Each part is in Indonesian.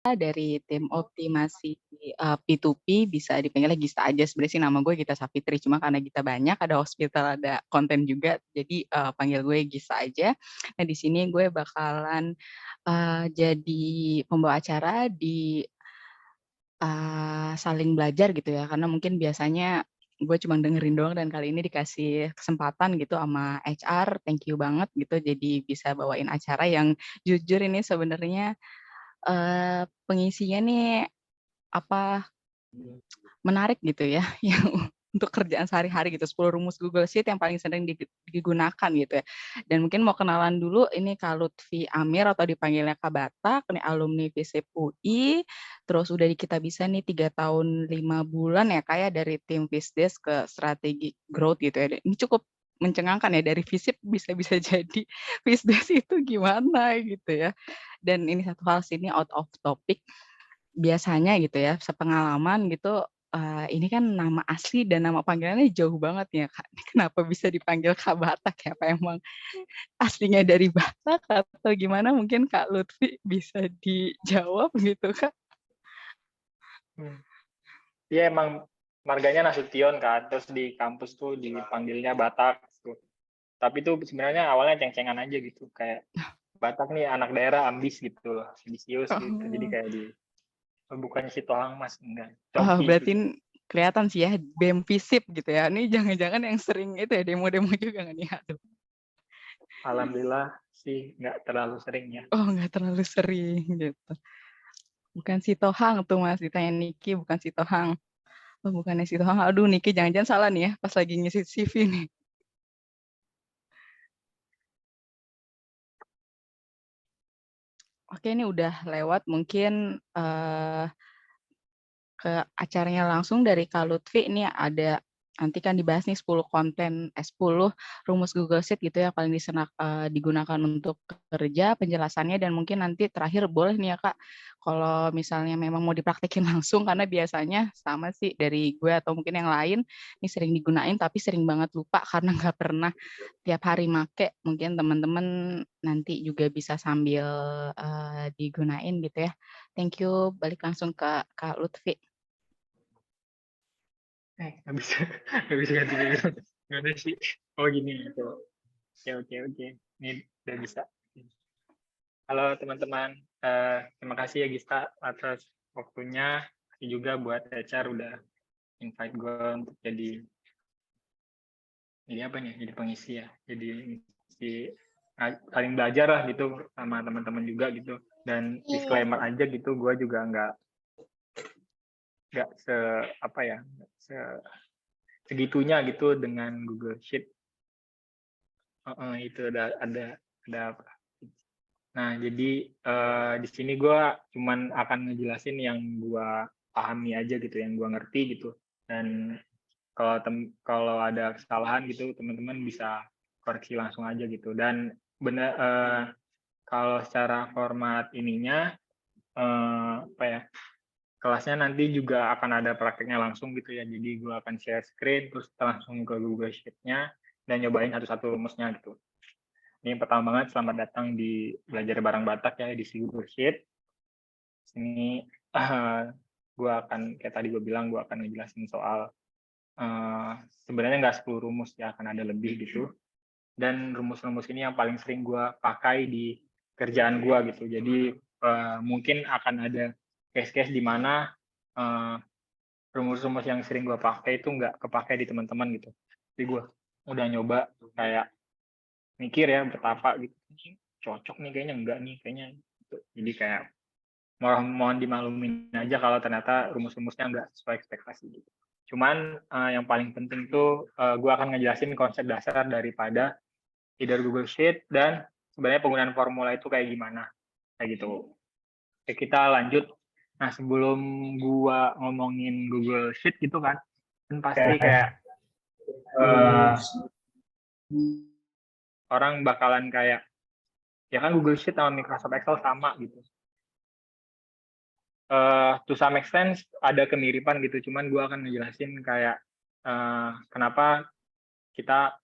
dari tim optimasi, P2P, bisa dipanggilnya Gista aja, sebenarnya sih nama gue Gita Savitri, cuma karena Gita banyak, ada hospital, ada konten juga, jadi, panggil gue Gista aja. Nah, di sini gue bakalan, jadi pembawa acara di, saling belajar gitu ya, karena mungkin biasanya gue cuma dengerin doang dan kali ini dikasih kesempatan gitu sama HR, thank you banget gitu, jadi bisa bawain acara yang jujur ini sebenarnya, pengisinya nih, apa, menarik gitu ya, yang untuk kerjaan sehari-hari gitu, 10 rumus Google Sheet yang paling sering digunakan gitu ya. Dan mungkin mau kenalan dulu, ini Kak Lutfi Amir atau dipanggilnya Kak Batak, ini alumni FISIP UI, terus udah di Kitabisa nih 3 tahun 5 bulan ya Kak ya, dari tim Fisdes ke strategi growth gitu ya. Ini cukup mencengangkan ya, dari FISIP bisa-bisa jadi Fisdes itu gimana gitu ya. Dan ini satu hal sih, ini out of topic, biasanya gitu ya, sepengalaman gitu, ini kan nama asli dan nama panggilannya jauh banget ya, Kak. Ini kenapa bisa dipanggil Kak Batak ya? Apa emang aslinya dari Batak atau gimana? Mungkin Kak Lutfi bisa dijawab gitu, Kak. Hmm. Dia emang marganya Nasution kan, terus di kampus tuh dipanggilnya Batak tuh. Tapi tuh sebenarnya awalnya ceng-cengan aja gitu, kayak Batak nih anak daerah ambis gitu loh, ambisius gitu. Jadi Oh. kayak bukannya si Tohang Mas, enggak, Oh, Coki berarti gitu. kelihatan sih ya, BEM FISIP gitu ya. Ini jangan-jangan yang sering itu ya, demo-demo juga nggak nih? Aduh. Alhamdulillah sih nggak terlalu sering ya. Oh, nggak terlalu sering gitu. Bukan si Tohang tuh Mas, ditanya Niki, bukan si Tohang. Oh, bukannya si Tohang. Aduh, Niki jangan-jangan salah nih ya, pas lagi ngisi CV nih. Oke, ini udah lewat mungkin, ke acaranya langsung dari Kak Lutfi. Ini ada nanti kan dibahas nih 10 konten, 10 rumus Google Sheet gitu ya, paling digunakan untuk kerja, penjelasannya, dan mungkin nanti terakhir boleh nih ya Kak, kalau misalnya memang mau dipraktekin langsung, karena biasanya sama sih dari gue atau mungkin yang lain, ini sering digunain tapi sering banget lupa karena nggak pernah tiap hari make. Mungkin teman-teman nanti juga bisa sambil, digunain gitu ya. Thank you, balik langsung ke Kak Lutfi. Nggak bisa nggak bisa ganti pikiran. Gimana sih? Oh gini gitu. Oke oke oke. Ini udah bisa. Halo teman-teman, terima kasih ya Gista atas waktunya. Kasih juga buat HR udah invite gue untuk jadi apa nih? Jadi pengisi ya. Jadi saling belajar lah gitu sama teman-teman juga gitu. Dan disclaimer aja gitu, gue juga nggak se apa ya, segitunya gitu dengan Google Sheet. Itu ada apa? Nah, jadi di sini gue cuman akan ngejelasin yang gue pahami aja gitu, yang gue ngerti gitu. Dan kalau ada kesalahan gitu, teman-teman bisa koreksi langsung aja gitu. Dan benar kalau secara format ininya apa ya? Kelasnya nanti juga akan ada prakteknya langsung gitu ya. Jadi gue akan share screen terus kita langsung ke Google Sheet-nya dan nyobain satu-satu rumusnya gitu. Ini pertama banget, selamat datang di Belajar Bareng Batak ya, di Google Sheet. Sini gue akan, kayak tadi gue bilang, gue akan ngejelasin soal sebenarnya nggak 10 rumus ya, akan ada lebih gitu. Dan rumus-rumus ini yang paling sering gue pakai di kerjaan gue gitu. Jadi mungkin akan ada case-case di mana rumus-rumus yang sering gue pakai itu nggak kepakai di teman-teman gitu. Jadi gue udah nyoba kayak mikir ya, bertapa gitu, ini cocok nih kayaknya, enggak nih kayaknya gitu. Jadi kayak mohon dimaklumin aja kalau ternyata rumus-rumusnya enggak sesuai ekspektasi gitu. Cuman yang paling penting tuh gue akan ngejelasin konsep dasar daripada either Google Sheet dan sebenarnya penggunaan formula itu kayak gimana kayak gitu. Oke, kita lanjut. Nah, sebelum gua ngomongin Google Sheet gitu kan pasti kayak orang bakalan kayak, ya kan Google Sheet sama Microsoft Excel sama gitu. To some extent ada kemiripan gitu, cuman gue akan ngejelasin kayak kenapa kita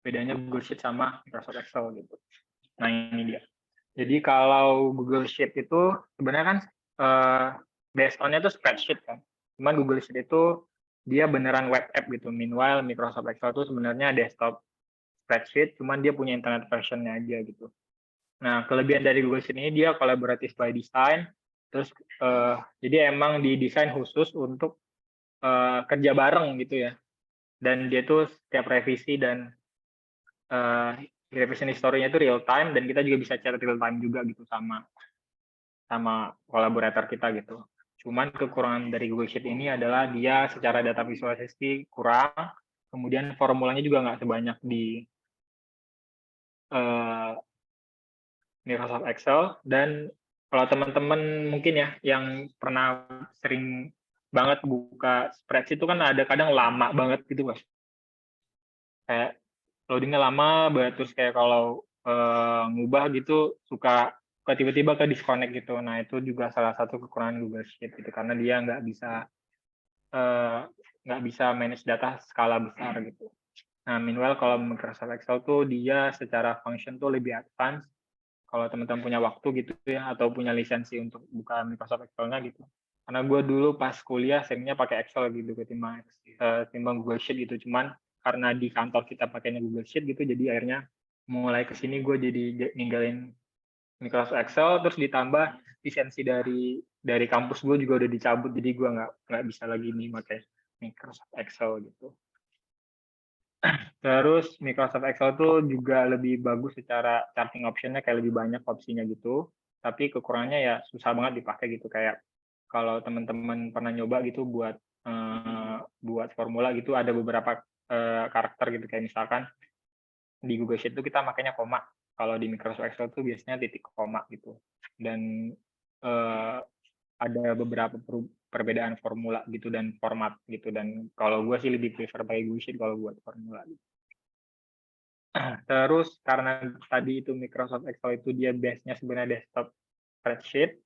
bedanya Google Sheet sama Microsoft Excel gitu. Nah ini dia. Jadi kalau Google Sheet itu sebenarnya kan based on-nya itu spreadsheet kan. Cuman Google Sheet itu dia beneran web app gitu. Meanwhile Microsoft Excel itu sebenarnya desktop spreadsheet, cuman dia punya internet version-nya aja gitu. Nah, kelebihan dari Google Sheet ini dia collaborative by design. Terus jadi emang didesain khusus untuk kerja bareng gitu ya. Dan dia tuh setiap revisi dan revision history-nya itu real time, dan kita juga bisa chat real time juga gitu sama kolaborator kita gitu. Cuman kekurangan dari Google Sheet ini adalah dia secara data visualisasi kurang, kemudian formulanya juga nggak sebanyak di Microsoft Excel. Dan kalau teman-teman mungkin ya yang pernah sering banget buka spreadsheet itu kan ada kadang lama banget gitu Mas. Kayak loadingnya lama banget, terus kayak kalau ngubah gitu suka tiba-tiba ke disconnect gitu. Nah itu juga salah satu kekurangan Google Sheet gitu, karena dia nggak bisa manage data skala besar gitu. Nah meanwhile kalau Microsoft Excel tuh dia secara function tuh lebih advance. Kalau teman-teman punya waktu gitu ya, atau punya lisensi untuk buka Microsoft Excel-nya gitu. Karena gue dulu pas kuliah seringnya pakai Excel gitu ketimbang Google Sheet gitu. Cuman karena di kantor kita pakainya Google Sheet gitu, jadi akhirnya mulai kesini gue jadi ninggalin Microsoft Excel, terus ditambah lisensi dari kampus gue juga udah dicabut, jadi gue nggak bisa lagi nih pakai Microsoft Excel gitu. Terus Microsoft Excel tuh juga lebih bagus secara charting optionnya, kayak lebih banyak opsinya gitu. Tapi kekurangannya ya susah banget dipakai gitu. Kayak kalau teman-teman pernah nyoba gitu buat formula gitu, ada beberapa karakter gitu, kayak misalkan di Google Sheet itu kita makanya koma. Kalau di Microsoft Excel tuh biasanya titik koma gitu. Dan ada beberapa perbedaan formula gitu dan format gitu. Dan kalau gue sih lebih prefer pakai Google Sheet kalau buat formula gitu. Terus karena tadi itu Microsoft Excel itu dia base-nya sebenarnya desktop spreadsheet,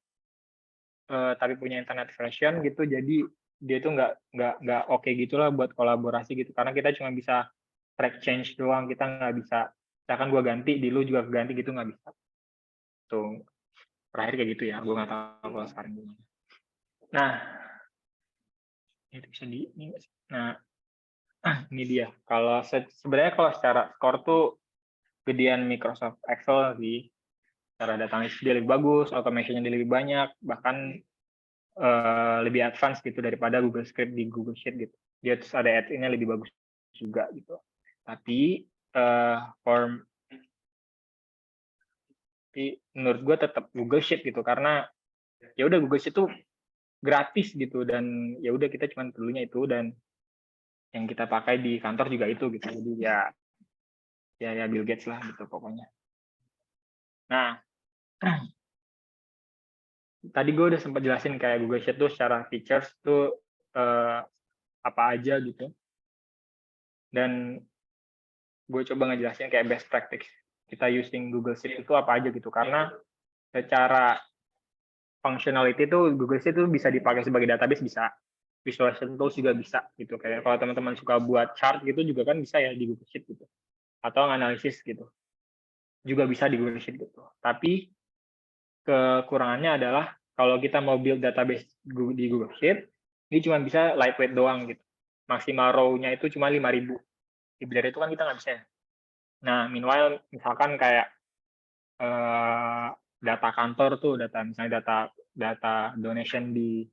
tapi punya internet version gitu, jadi dia itu nggak oke gitulah buat kolaborasi gitu, karena kita cuma bisa track change doang, kita nggak bisa, misalkan gue ganti, di lu juga ganti gitu, nggak bisa. Tuh, terakhir kayak gitu ya, gue nggak tahu kalau sekarang gimana. Nah, itu bisa nah, ini dia. Kalau sebenarnya kalau secara skor tuh gedean Microsoft Excel sih. Cara data analisis dia lebih bagus, automation-nya dia lebih banyak, bahkan lebih advance gitu daripada Google Script di Google Sheet gitu. Dia terus ada add-in-nya lebih bagus juga gitu. Tapi menurut gue tetap Google Sheet gitu, karena ya udah Google Sheet tuh gratis gitu, dan ya udah kita cuma perlunya itu, dan yang kita pakai di kantor juga itu gitu. Jadi ya Bill Gates lah gitu pokoknya. Nah, tadi gue udah sempat jelasin kayak Google Sheet tuh secara features tuh apa aja gitu. Dan gue coba ngejelasin kayak best practice kita using Google Sheet itu apa aja gitu, karena secara functionality itu Google Sheet itu bisa dipakai sebagai database, bisa visualization tools juga bisa gitu. Kayak kalau teman-teman suka buat chart gitu juga kan bisa ya di Google Sheet gitu, atau analisis gitu juga bisa di Google Sheet gitu. Tapi kekurangannya adalah kalau kita mau build database di Google Sheet, ini cuma bisa lightweight doang gitu, maksimal row-nya itu cuma 5.000. Lebih dari itu kan kita nggak bisa ya. Nah, meanwhile misalkan kayak data kantor tuh, misalnya data donation di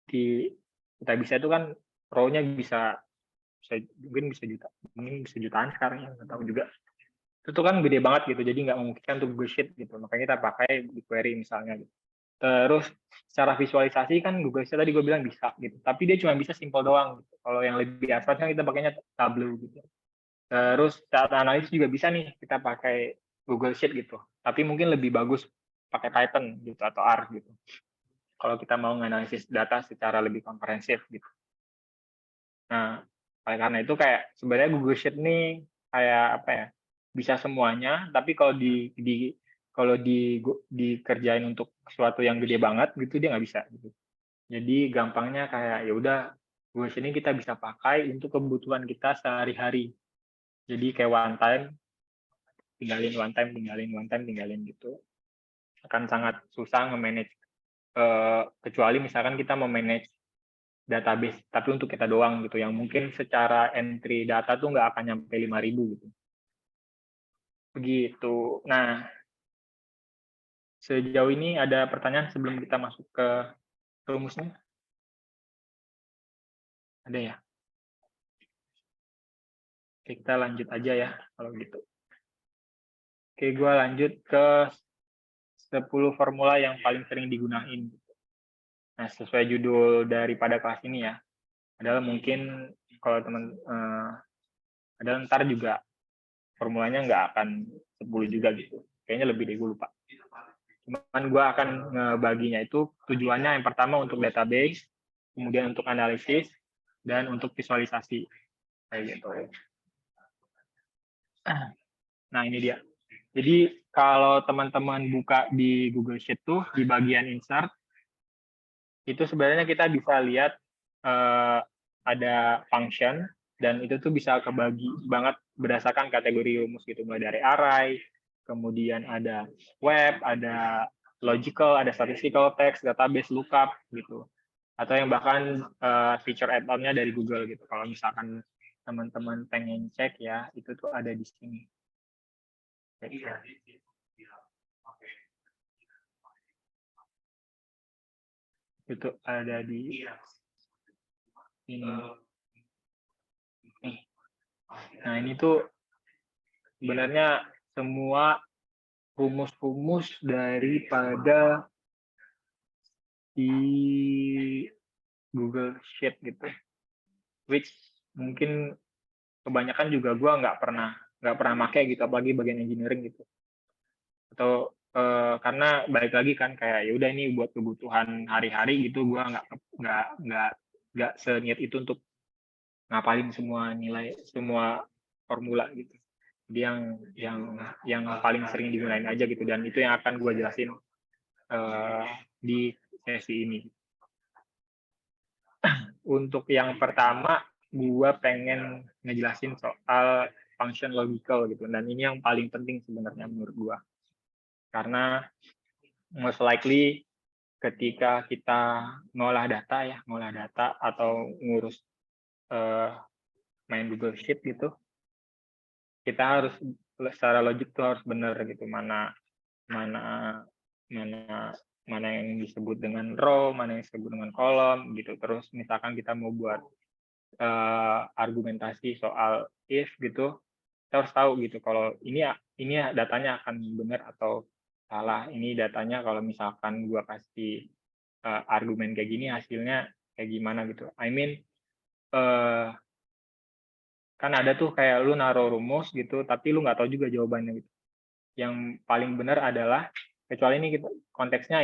kita bisa itu kan row-nya mungkin bisa jutaan sekarang ya, nggak tahu juga. Itu tuh kan gede banget gitu, jadi nggak memungkinkan untuk Google Sheet gitu. Makanya kita pakai BigQuery misalnya gitu. Terus secara visualisasi kan Google Sheet tadi gue bilang bisa gitu, tapi dia cuma bisa simple doang gitu. Kalau yang lebih advance kan kita pakainya Tableau gitu. Terus data analis juga bisa nih kita pakai Google Sheet gitu, tapi mungkin lebih bagus pakai Python gitu atau R gitu. Kalau kita mau menganalisis data secara lebih komprehensif gitu. Nah, karena itu kayak sebenarnya Google Sheet ini kayak apa ya? Bisa semuanya, tapi kalau dikerjain untuk sesuatu yang gede banget gitu dia nggak bisa gitu. Jadi gampangnya kayak ya udah Google Sheet ini kita bisa pakai untuk kebutuhan kita sehari-hari. Jadi kayak one time tinggalin gitu. akan sangat susah nge-manage, kecuali misalkan kita mau-manage database, tapi untuk kita doang gitu, yang mungkin secara entry data tuh nggak akan nyampe 5.000 gitu. Begitu. Nah, sejauh ini ada pertanyaan sebelum kita masuk ke rumusnya? Ada ya? Oke, kita lanjut aja ya kalau gitu. Oke, gue lanjut ke 10 formula yang paling sering digunain. Nah, sesuai judul daripada kelas ini ya, adalah mungkin kalau teman adalah ntar juga formulanya nggak akan 10 juga gitu. Kayaknya lebih deh, gue lupa. Cuman gue akan ngebaginya itu tujuannya yang pertama untuk database, kemudian untuk analisis, dan untuk visualisasi. Kayak gitu. Nah, ini dia. Jadi kalau teman-teman buka di Google Sheet tuh, di bagian insert, itu sebenarnya kita bisa lihat ada function, dan itu tuh bisa kebagi banget berdasarkan kategori rumus gitu, mulai dari array, kemudian ada web, ada logical, ada statistical, text, database, lookup gitu, atau yang bahkan feature add-on-nya dari Google gitu. Kalau misalkan teman-teman pengen cek ya, itu tuh ada di sini. Itu ada di ini. Nih. Nah, ini tuh sebenarnya semua rumus-rumus daripada di Google Sheet gitu, which mungkin kebanyakan juga gue nggak pernah pakai gitu, apalagi bagian engineering gitu. Atau karena balik lagi kan kayak ya udah ini buat kebutuhan hari-hari gitu, gue nggak seniat itu untuk ngapalin semua nilai, semua formula gitu. Jadi yang paling sering digunain aja gitu, dan itu yang akan gue jelasin di sesi ini. Untuk yang pertama, gue pengen ngejelasin soal function logical gitu, dan ini yang paling penting sebenarnya menurut gue, karena most likely ketika kita ngolah data atau ngurus main Google Sheet gitu, kita harus secara logik tuh harus benar gitu, mana yang disebut dengan row, mana yang disebut dengan kolom gitu. Terus misalkan kita mau buat argumentasi soal if gitu, kita harus tahu gitu kalau ini datanya akan benar atau salah. Ini datanya kalau misalkan gua kasih argumen kayak gini, hasilnya kayak gimana gitu. I mean kan ada tuh kayak lu naruh rumus gitu, tapi lu nggak tahu juga jawabannya gitu. Yang paling benar adalah, kecuali ini konteksnya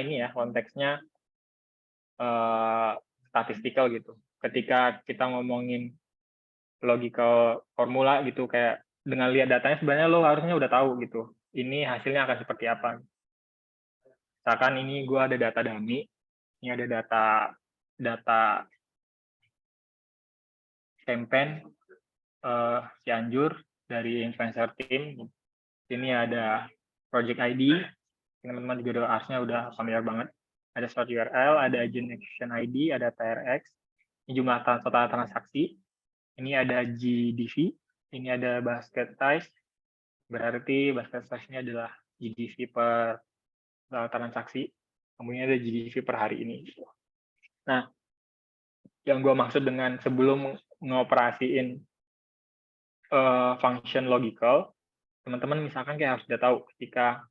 statistikal gitu. Ketika kita ngomongin logical formula gitu, kayak dengan lihat datanya sebenarnya lo harusnya udah tahu gitu, ini hasilnya akan seperti apa. Misalkan ini gue ada data dummy, ini ada data campaign Cianjur dari influencer team. Ini ada project ID, teman-teman juga harusnya udah familiar banget. Ada source URL, ada agent action ID, ada TRX, ini jumlah total transaksi, ini ada GDV, ini ada basket size, berarti basket size-nya adalah GDV per transaksi, kemudian ada GDV per hari ini. Nah, yang gue maksud dengan sebelum ngoperasiin function logical, teman-teman misalkan kayak harus udah tahu ketika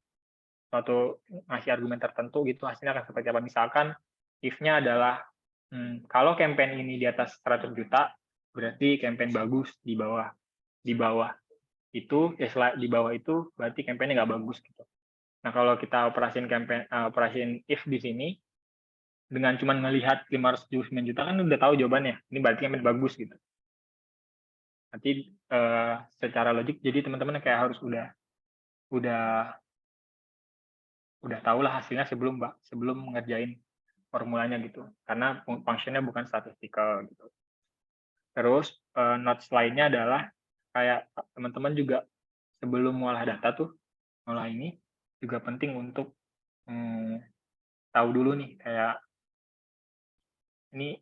suatu ngasih argumen tertentu gitu, hasilnya akan seperti apa. Misalkan if-nya adalah kalau campaign ini di atas 100 juta, berarti campaign bagus. Di bawah itu di bawah itu berarti campaign-nya nggak bagus gitu. Nah, kalau kita operasiin if di sini, dengan cuma ngelihat 579 juta kan udah tahu jawabannya. Ini berarti campaign bagus gitu. Nanti secara logik, jadi teman-teman kayak harus udah tahu lah hasilnya sebelum ngerjain formulanya gitu, karena fungsinya bukan statistikal gitu. Terus notes lainnya adalah kayak teman-teman juga sebelum ngolah data tuh, ngolah ini juga penting untuk tahu dulu nih kayak ini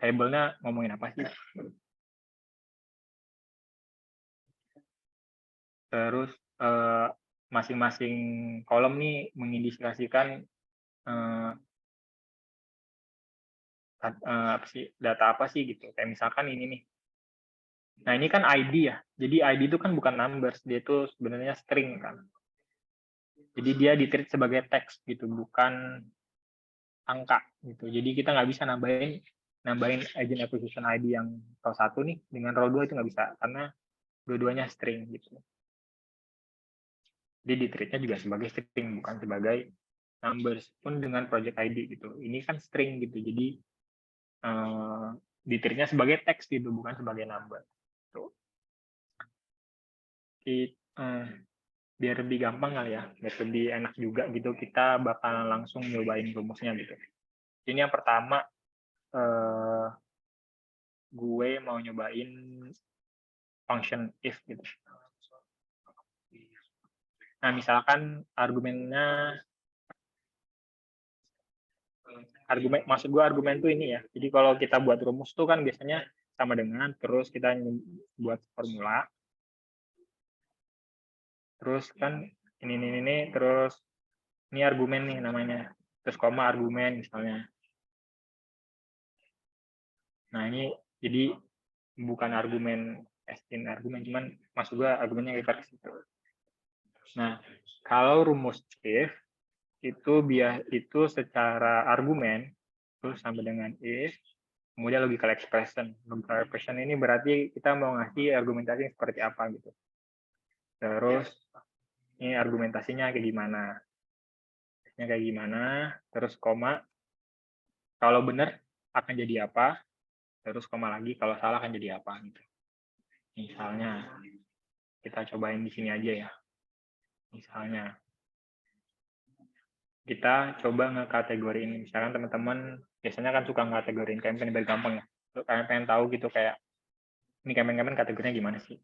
table-nya ngomongin apa sih. Terus masing-masing kolom nih mengindikasikan apa sih, data apa sih gitu. Kayak misalkan ini nih. Nah, ini kan ID ya. Jadi ID itu kan bukan numbers, dia itu sebenarnya string kan. Jadi dia di-treat sebagai teks gitu, bukan angka gitu. Jadi kita nggak bisa nambahin agent acquisition ID yang row 1 nih dengan row 2 itu nggak bisa karena dua-duanya string gitu. Jadi di-treatnya juga sebagai string bukan sebagai numbers pun dengan project ID gitu. Ini kan string gitu. Jadi di-treatnya sebagai teks gitu bukan sebagai number. Tuh. Biar lebih gampang kali ya, biar lebih enak juga gitu, kita bakal langsung nyobain rumusnya gitu. Ini yang pertama, gue mau nyobain function if gitu. Nah, misalkan maksud gue argumen tuh ini ya. Jadi kalau kita buat rumus tuh kan biasanya sama dengan, terus kita buat formula, terus kan ini terus ini argumen nih namanya, terus koma argumen misalnya. Nah, ini jadi bukan argumen argumen, cuman maksud gue argumennya kayak gitu. Nah, kalau rumus if itu secara argumen itu sama dengan if, kemudian logical expression. Logical expression ini berarti kita mau ngasih argumentasi seperti apa gitu. Terus ini argumentasinya kayak gimana? Kayak gimana? Terus koma. Kalau benar akan jadi apa? Terus koma lagi kalau salah akan jadi apa gitu. Misalnya kita cobain di sini aja ya. Misalnya kita coba ngekategoriin, misalkan teman-teman biasanya kan suka ngekategoriin campaign biar gampang ya. Kalian pengen tahu gitu kayak ini campaign kategorinya gimana sih?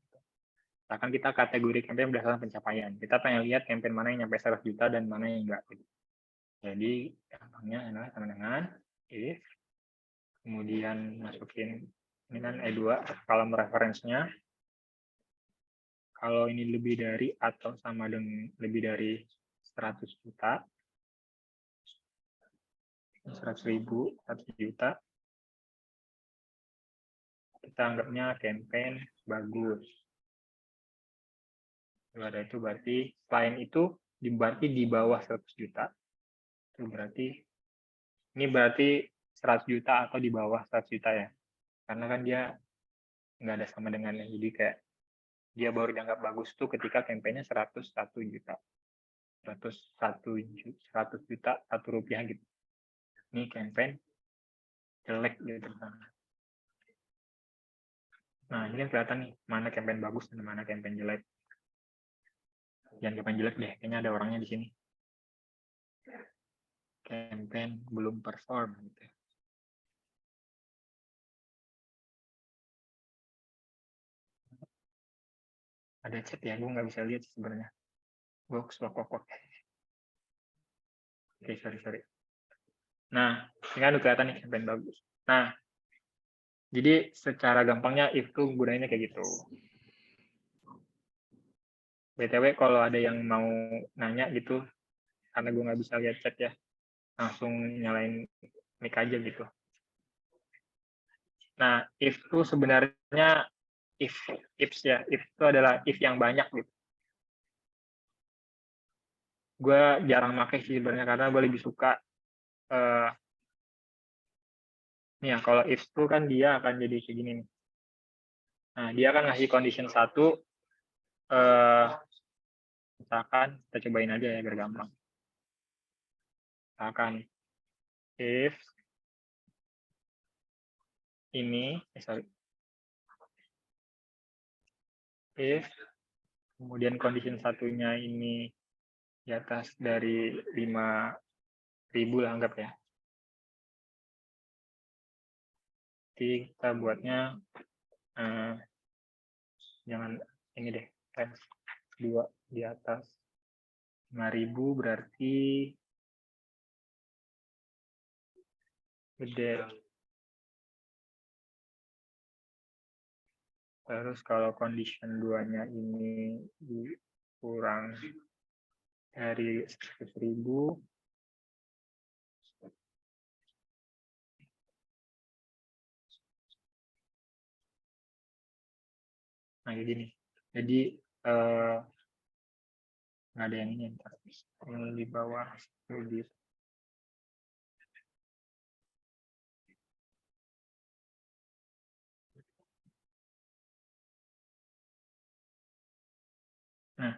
Misalkan kita kategori campaign berdasarkan pencapaian. Kita pengen lihat campaign mana yang nyampe 100 juta dan mana yang enggak. Gitu. Jadi gampangnya adalah sama dengan if, kemudian masukin ini kan E2 kolom referensinya. Kalau ini lebih dari atau sama dengan lebih dari 100 juta, 100.000, 100 juta, kita anggapnya campaign bagus. Ada itu berarti selain itu berarti di bawah 100 juta. Itu berarti ini berarti 100 juta atau di bawah 100 juta ya. Karena kan dia nggak ada sama dengannya. Jadi kayak dia baru dianggap bagus tuh ketika campaignnya 101 juta. 100 juta, 1 rupiah gitu. Ini campaign jelek gitu. Nah, ini kan kelihatan nih, mana campaign bagus dan mana campaign jelek. Jangan campaign jelek deh, kayaknya ada orangnya di sini. Campaign belum perform gitu. Ada chat ya, gue nggak bisa lihat sebenarnya. Box kok. Oke, sorry. Nah, ini kan udah kelihatan nih campaign bagus. Nah, jadi secara gampangnya if tuh gunainnya kayak gitu. BTW kalau ada yang mau nanya gitu, karena gue nggak bisa lihat chat ya, langsung nyalain mic aja gitu. Nah, if itu sebenarnya if itu adalah if yang banyak gitu. Gue jarang pakai sih sebenarnya karena gue lebih suka nih ya, kalau if itu kan dia akan jadi kayak gini nih. Nah, dia akan ngasih condition 1, misalkan kita cobain aja ya biar gampang. Misalkan if ini, if kemudian condition satunya ini di atas dari 5.000 lah anggap ya. Jadi kita buatnya jangan ini deh, times 2 di atas 5.000 berarti gede. Terus kalau condition 2-nya ini kurang dari 100.000, nah kayak gini. Jadi nggak ada yang ini, ini di bawah kredit. Nah,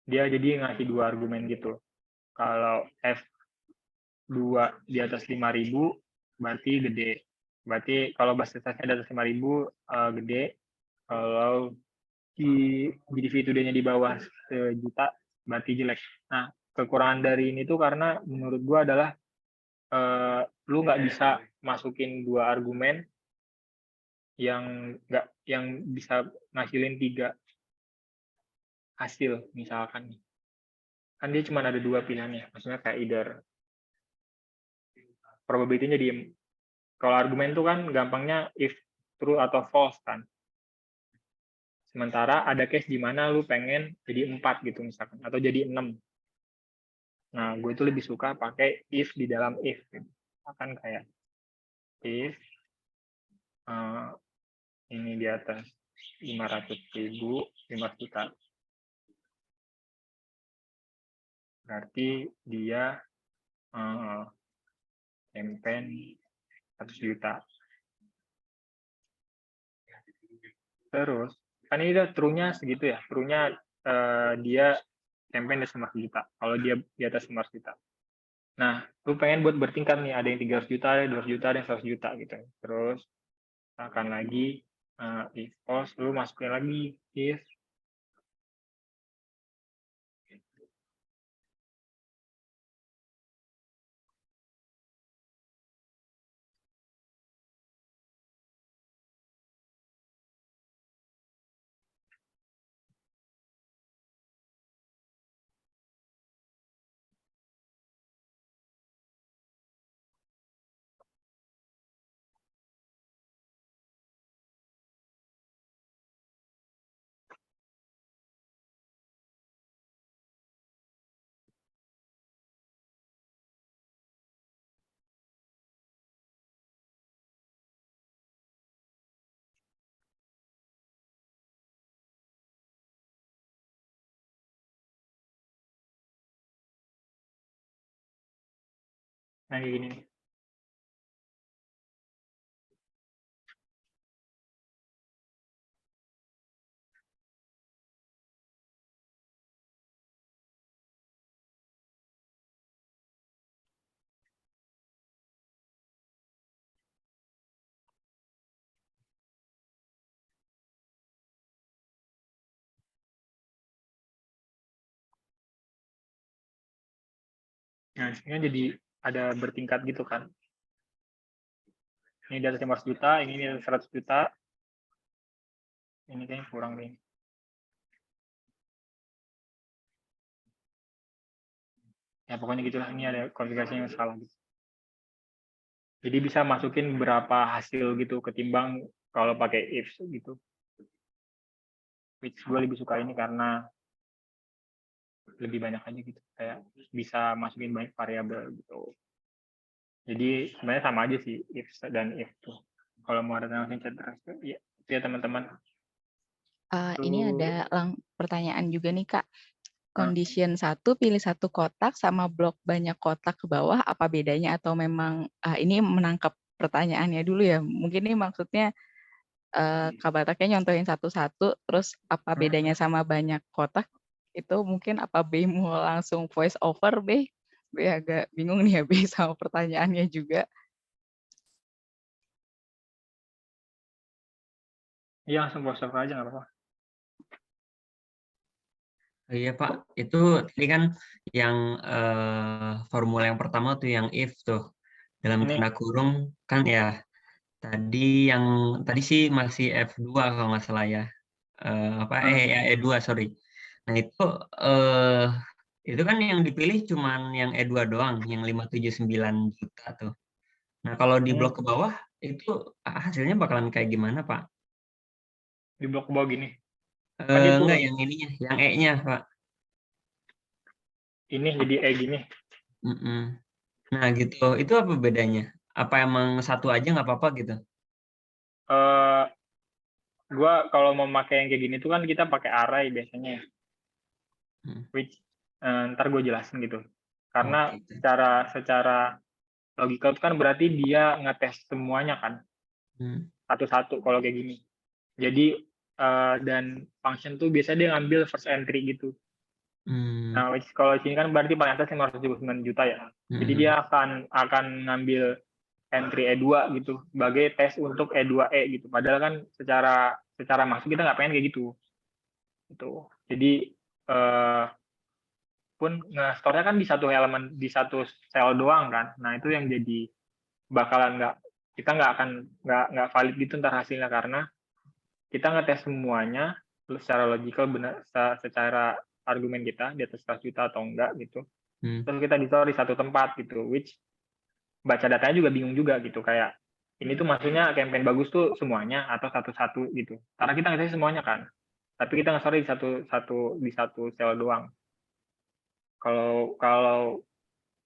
dia jadi ngasih 2 argumen gitu. Kalau F2 di atas 5.000 berarti gede. Berarti kalau basisnya di atas 5.000 gede. Kalau di GDP-nya di bawah 1 juta berarti jelek. Nah, kekurangan dari ini tuh karena menurut gua adalah lu nggak bisa masukin 2 argumen yang bisa ngasilin 3 hasil misalkan. Kan dia cuma ada 2 pilihannya. Maksudnya kayak either probability-nya diem. Kalau argumen tuh kan gampangnya if true atau false kan. Sementara ada case di mana lu pengen jadi 4 gitu misalkan atau jadi 6. Nah, gue itu lebih suka pakai if di dalam if. Gitu. Akan kayak if ini di atas 500.000, 5 juta. Berarti dia campaign 100 juta. Terus, kan ini udah true-nya segitu ya. True-nya dia campaign di 100 juta. Kalau dia di atas 100 juta. Nah, lu pengen buat bertingkat nih. Ada yang 300 juta, ada yang 200 juta, ada yang 100 juta gitu. Terus, akan lagi if false, lu masukin lagi if nah kayak gini nih. Nah, sebenarnya jadi ada bertingkat gitu kan. Ini di atas 500 juta, ini di atas 100 juta. Ini kayaknya kurang nih. Ya pokoknya gitulah, ini ada konfigurasi yang salah gitu. Jadi bisa masukin berapa hasil gitu ketimbang kalau pakai if gitu. Which gue lebih suka ini karena lebih banyak aja gitu. Kayak bisa masukin banyak variabel gitu. Jadi sebenarnya sama aja sih if dan if tuh. Kalau mau ada langsung chat terus, ya teman-teman. Ini ada pertanyaan juga nih Kak. Nah, Condition 1 pilih 1 kotak sama blok banyak kotak ke bawah, apa bedanya atau memang ini menangkap pertanyaannya dulu ya. Mungkin ini maksudnya Kak Bataknya nyontohin satu-satu, terus apa bedanya sama banyak kotak, itu mungkin apa B mau langsung voice over B? B agak bingung nih ya B sama pertanyaannya juga. iya langsung voice over aja nggak apa-apa. Iya Pak, itu tadi kan yang formula yang pertama tuh yang if tuh dalam Ini. tanda kurung kan ya tadi sih masih F2 kalau nggak salah ya. Ya E2 sorry. Nah itu Itu kan yang dipilih cuman yang E2 doang, yang 579 juta tuh. Nah, kalau di blok ke bawah itu hasilnya bakalan kayak gimana, Pak? Di blok ke bawah gini. Kan dia Enggak, turun. yang ininya, yang E-nya, Pak. Ini jadi gini. Mm-mm. Nah, gitu. Itu apa bedanya? Apa emang satu aja nggak apa-apa gitu? Eh gua kalau mau pakai yang kayak gini tuh kan kita pakai array biasanya, ya. Hmm. Which ntar gue jelasin gitu. Karena Oke. secara logikal itu kan berarti dia ngetes semuanya kan, Hmm. satu-satu kalau kayak gini. Jadi dan function tuh biasanya dia ngambil first entry gitu. Hmm. Nah, which kalau di sini kan berarti paling atas 579 juta ya. Jadi Hmm. dia akan ngambil entry E2 gitu sebagai tes untuk E2E gitu. Padahal kan secara masuk kita nggak pengen kayak gitu. Gitu. Jadi eh, pun nge-store-nya kan di satu elemen, di satu sel doang kan. Nah, itu yang jadi bakalan kita nggak akan nggak valid gitu ntar hasilnya, karena kita ngetes semuanya secara logical benar, secara argumen kita di atas 100 juta atau enggak gitu. Hmm. Terus kita ditaruh di satu tempat gitu, which baca datanya juga bingung juga gitu, kayak ini tuh maksudnya campaign bagus tuh semuanya atau satu-satu gitu. Karena kita ngetes semuanya kan, tapi kita nge-store di satu sel doang. Kalau kalau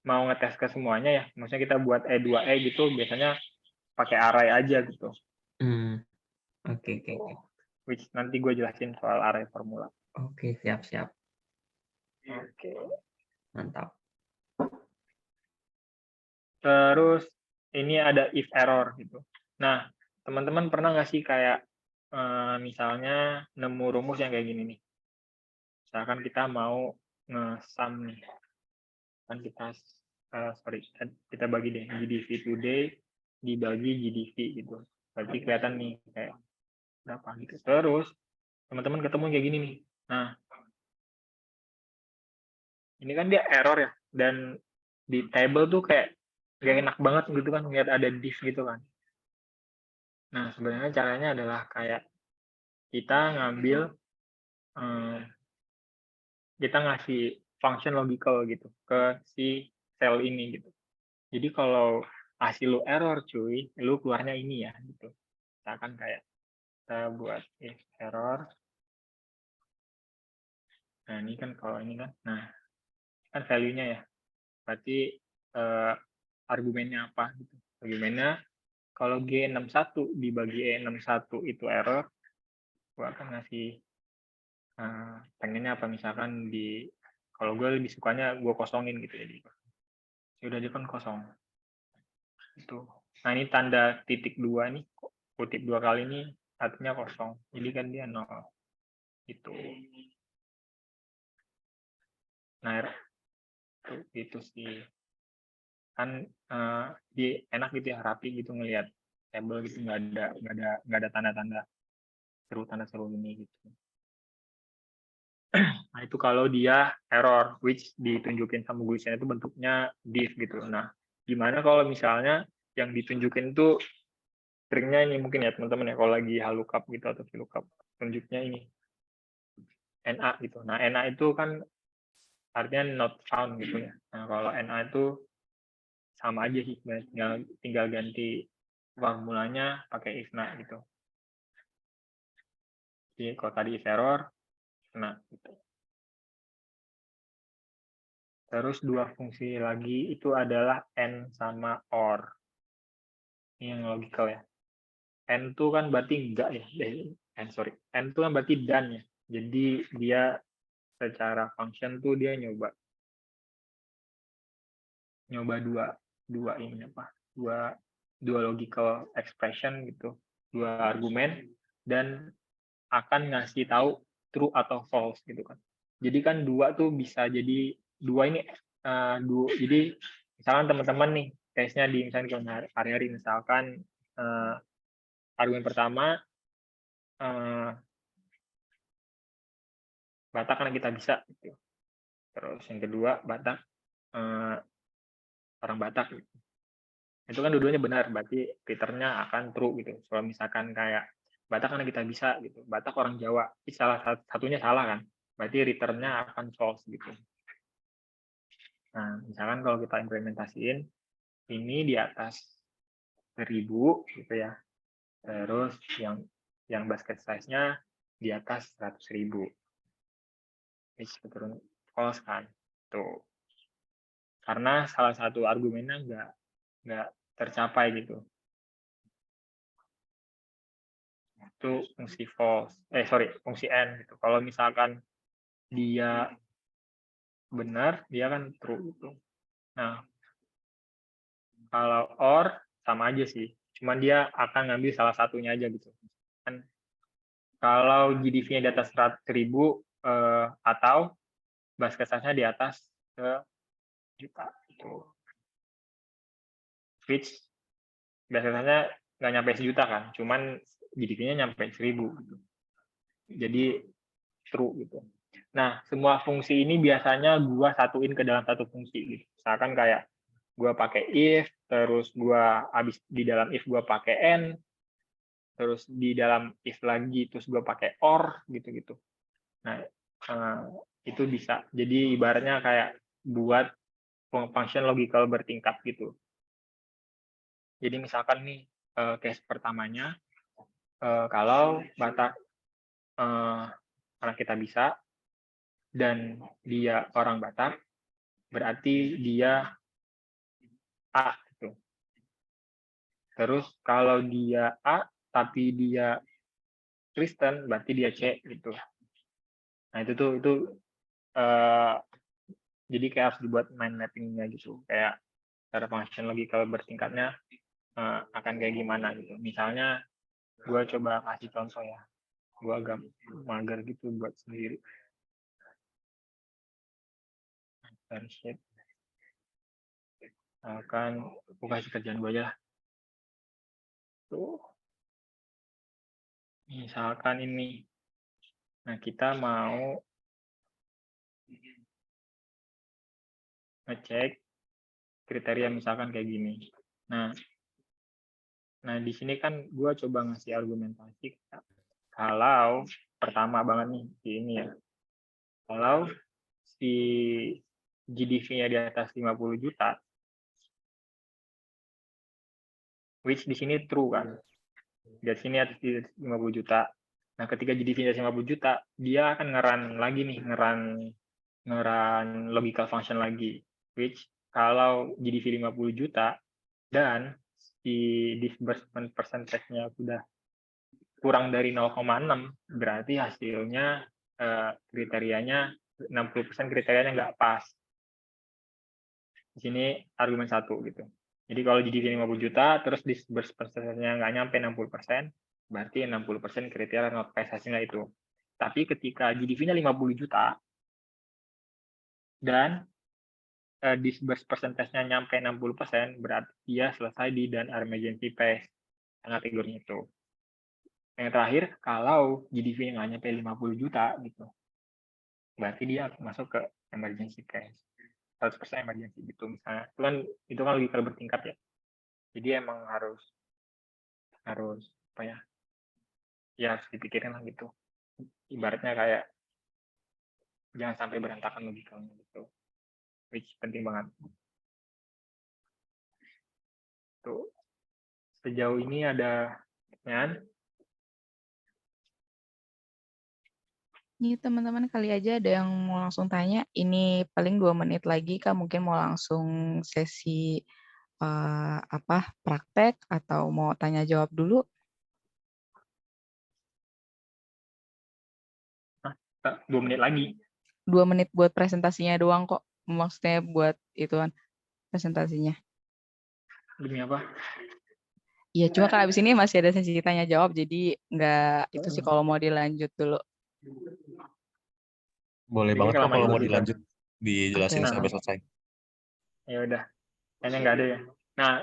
mau ngetes ke semuanya ya, maksudnya kita buat E2E gitu, biasanya pakai array aja gitu. Hmm. Oke, oke, oke. Which nanti gue jelasin soal array formula. Oke, siap-siap. Oke. Mantap. Terus ini ada if error gitu. Nah, teman-teman pernah nggak sih kayak misalnya nemu rumus yang kayak gini nih. Misalkan kita mau nge-sum nih. Kan kita bagi deh GDV today dibagi GDV gitu. Berarti kelihatan nih kayak berapa gitu. Terus teman-teman ketemu kayak gini nih. Nah, ini kan dia error ya. Dan di table tuh kayak gak enak banget gitu kan, lihat ada div gitu kan. Nah, sebenarnya caranya adalah kayak kita ngambil, kita ngasih function logical gitu ke si sel ini gitu. Jadi kalau hasil lu error cuy, lu keluarnya ini ya gitu. Misalkan kayak kita buat if error. Nah, ini kan kalau ini kan, nah kan value-nya ya. Berarti argumennya apa gitu. Argumennya kalau G61 dibagi E61 itu error, gua akan ngasih pengennya apa, misalkan kalau gue lebih sukanya gue kosongin gitu, jadi ya udah dia kan kosong itu. Nah, ini tanda titik dua nih, kutip dua kali ini artinya kosong, jadi kan dia nol itu. Nah, itu sih kan enak gitu ya, rapi gitu ngelihat table gitu, nggak ada tanda-tanda tanda seru ini gitu. Nah, itu kalau dia error, which ditunjukin sama Guisen itu bentuknya div gitu. Nah, gimana kalau misalnya yang ditunjukin itu stringnya ini, mungkin ya teman-teman ya, kalau lagi halookup gitu atau VLOOKUP, tunjuknya ini NA gitu. Nah, NA itu kan artinya not found gitu ya. Nah, kalau NA itu sama aja sih, tinggal ganti formulanya pakai if not gitu. Jadi kalau tadi if error, nah gitu. Terus dua fungsi lagi itu adalah and sama or. Ini yang logical ya. And itu kan berarti enggak ya. And itu kan berarti dan ya. Jadi dia secara function tuh dia nyoba dua ini apa? Dua logical expression gitu. Dua argumen dan akan ngasih tahu true atau false gitu kan. Jadi kan dua tuh bisa jadi dua ini jadi misalkan teman-teman nih tesnya di misalnya hari-hari, misalkan argumen pertama Batak karena kita bisa gitu. Terus yang kedua Batak orang Batak gitu. Itu kan dua-duanya benar, berarti returnnya akan true gitu. Kalau misalkan kayak Batak karena kita bisa gitu, Batak orang Jawa, salah satunya salah kan, berarti returnnya akan false gitu. Nah, misalkan kalau kita implementasiin ini di atas 1000 gitu ya. Terus yang basket size-nya di atas 100.000. Ini turun false kan. Tuh. Karena salah satu argumennya nggak tercapai gitu. Itu fungsi false. Fungsi N gitu. Kalau misalkan dia benar, dia kan true gitu. Nah, kalau or sama aja sih. Cuman dia akan ngambil salah satunya aja gitu. Kan kalau GDV-nya di atas 100.000 atau basket size-nya di atas juta gitu. Which basket size-nya nggak nyampe sejuta kan, cuman GDV-nya nyampe 1000 gitu. Jadi true gitu. Nah, semua fungsi ini biasanya gua satuin ke dalam satu fungsi gitu. Misalkan kayak gua pakai if, terus gua habis di dalam if gua pakai n, terus di dalam if lagi terus gua pakai or gitu-gitu. Nah, itu bisa. Jadi ibaratnya kayak buat function logical bertingkat gitu. Jadi misalkan nih case pertamanya kalau Batak karena kita bisa dan dia orang Batak, berarti dia A gitu. Terus kalau dia A tapi dia Kristen, berarti dia C gitu. Nah itu jadi kayak harus dibuat mind mapping-nya gitu. Kayak cara function logical bertingkatnya akan kayak gimana gitu. Misalnya gue coba kasih contoh ya. Gue agak mager gitu buat sendiri. Misalkan aku kasih kerjaan gue aja lah. Tuh. Misalkan ini. Nah, kita mau ngecek kriteria misalkan kayak gini. Nah di sini kan gue coba ngasih argumentasi kalau pertama banget nih di ini ya. Kalau si GDV-nya di atas 50 juta, which di sini true kan. Di sini atas 50 juta. Nah, ketika GDV-nya 50 juta, dia akan ngeran lagi nih, ngeran logical function lagi. Which kalau GDV 50 juta dan si disbursement percentage-nya sudah kurang dari 0,6, berarti hasilnya kriterianya 60% kriterianya nggak pas. Di sini argumen satu gitu. Jadi kalau GDP 50 juta, terus disbursement percentage-nya nggak nyampe 60%, berarti 60% kriteria not pass hasilnya itu. Tapi ketika GDP-nya 50 juta, dan disbursement percentage-nya nyampe 60%, berarti dia selesai di dan emergency pass kategorinya itu. Yang terakhir, kalau GDP-nya nggak nyampe 50 juta, gitu, berarti dia masuk ke emergency pass. 100% emergency gitu misalnya. Itu kan logika bertingkat ya. Jadi emang harus apa ya? Ya harus dipikirin lah gitu. Ibaratnya kayak jangan sampai berantakan logikanya gitu. Which penting banget. Tuh. Sejauh ini ada pertanyaan? Ini teman-teman kali aja ada yang mau langsung tanya. Ini paling 2 menit lagi, Kak. Mungkin mau langsung sesi praktek atau mau tanya jawab dulu? Nah, 2 menit lagi. 2 menit buat presentasinya doang kok. Maksudnya buat ituan presentasinya. Demi apa? Iya, cuma kan abis ini masih ada sesi tanya jawab, jadi nggak itu sih kalau mau dilanjut dulu. Boleh banget kok kalau mau dilanjut dijelasin sampai selesai. Ya udah, kayaknya nggak ada ya. Nah,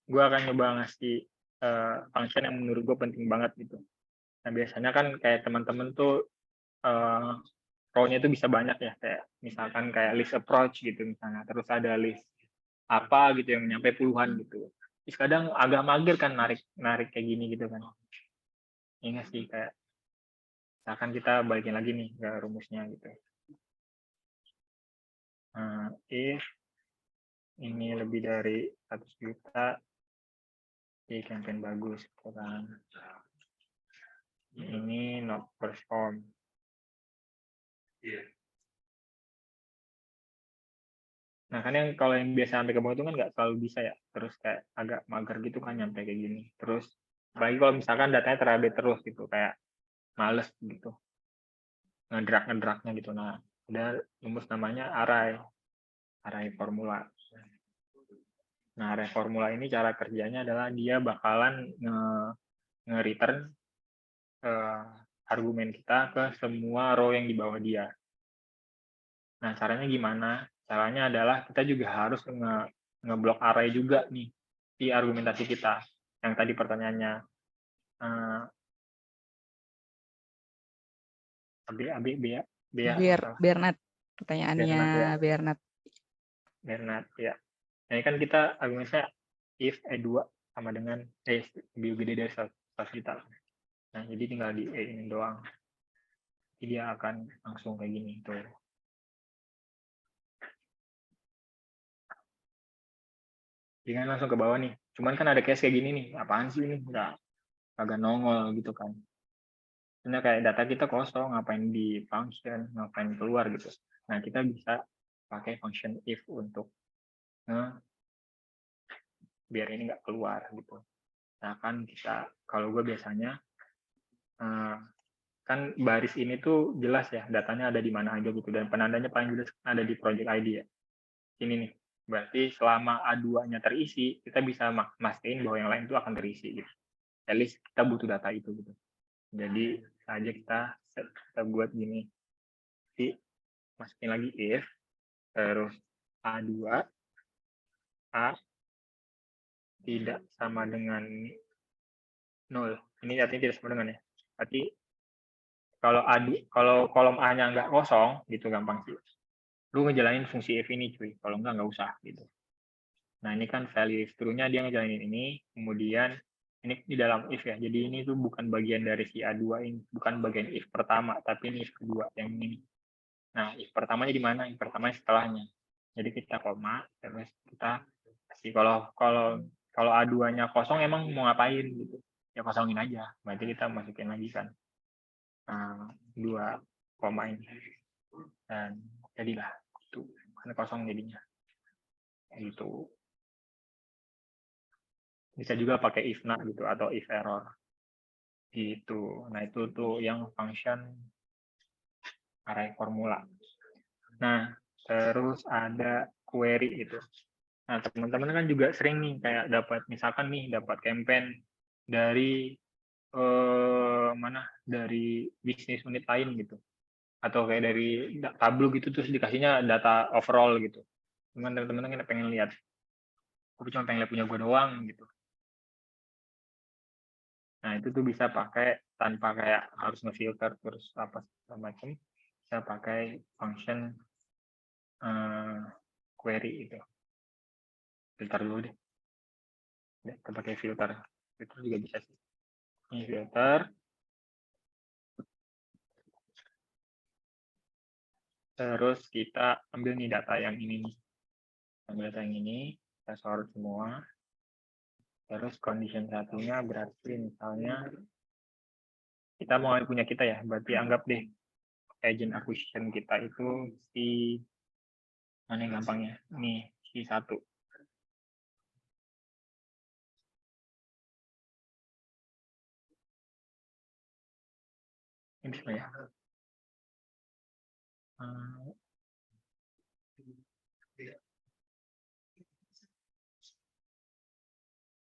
gue akan coba ngasih function yang menurut gue penting banget gitu. Nah, biasanya kan kayak teman-teman tuh role-nya itu bisa banyak ya, kayak misalkan kayak list approach gitu misalnya, terus ada list apa gitu yang nyampe puluhan gitu. Terus kadang agak mager kan narik kayak gini gitu kan. Ini sih kayak Misalkan kita balikin lagi nih ke rumusnya gitu. If ini lebih dari 100 juta, di campaign bagus, gitu kan. Ini not perform. Nah, kan yang kalau yang biasa sampai ke bawah itu kan nggak selalu bisa ya. Terus kayak agak mager gitu kan nyampe kayak gini. Terus, apalagi kalau misalkan datanya terupdate terus gitu, kayak males gitu. Ngedrag-ngedragnya gitu. Nah, ada rumus namanya array formula. Nah, array formula ini cara kerjanya adalah dia bakalan nge-return argumen kita ke semua row yang di bawah dia. Nah, caranya gimana? Caranya adalah kita juga harus ngeblok array juga nih di argumentasi kita. Yang tadi pertanyaannya Bernat, pertanyaannya Bernat. Bernat, ya. Nah, ini kan kita argumennya if E2 sama dengan lebih gede dari 100 juta. Nah, jadi tinggal di E ini doang. Jadi dia akan langsung kayak gini tuh. Jadi kan langsung ke bawah nih. Cuman kan ada case kayak gini nih. Apaan sih ini? Nggak agak nongol gitu kan. Sebenarnya kayak data kita kosong, ngapain di function, ngapain keluar gitu. Nah, kita bisa pakai function if untuk biar ini nggak keluar gitu. Nah, kan kita, kalau gue biasanya, kan baris ini tuh jelas ya, datanya ada di mana aja gitu. Dan penandanya paling jelas ada di project ID ya. Ini nih. Berarti selama A2-nya terisi, kita bisa mastiin bahwa yang lain itu akan terisi gitu. At least kita butuh data itu gitu. Jadi saja kita buat gini. Jadi masukin lagi if, terus A2, A tidak sama dengan 0. Ini artinya tidak sama dengan ya. Berarti kalau kolom A-nya nggak kosong, gitu gampang sih. Lu ngejalanin fungsi if ini cuy. Kalau nggak usah gitu. Nah, ini kan value if true-nya dia ngejalanin ini, kemudian ini di dalam if ya. Jadi ini tuh bukan bagian dari si A2 ini, bukan bagian if pertama, tapi ini if kedua yang ini. Nah, if pertamanya di mana? If pertamanya setelahnya. Jadi kita koma, terus kita kasih kalau A2-nya kosong emang mau ngapain gitu. Ya kosongin aja. Berarti kita masukin lagi kan 2 koma ini. Dan jadilah itu kan kosong jadinya. Gitu. Bisa juga pakai if not gitu atau if error gitu. Nah, itu tuh yang function array formula. Nah, terus ada query itu. Nah, teman-teman kan juga sering nih kayak dapat misalkan nih dapat campaign dari dari bisnis unit lain gitu. Atau kayak dari Tableau gitu terus dikasihnya data overall gitu. Cuman teman-teman kan pengen lihat. Aku cuma pengen lihat punya gue doang gitu. Nah, itu tuh bisa pakai tanpa kayak harus ngefilter terus apa macam, bisa pakai function query itu. Filter dulu deh. Kita pakai filter. Filter juga bisa sih. Ini filter. Terus kita ambil nih data yang ini nih. Ambil data yang ini, kita sort semua. Terus condition satunya berarti misalnya kita mau punya kita ya, berarti anggap deh agent acquisition kita itu si mana yang gampangnya? Nih, si 1. Ini bisa ya.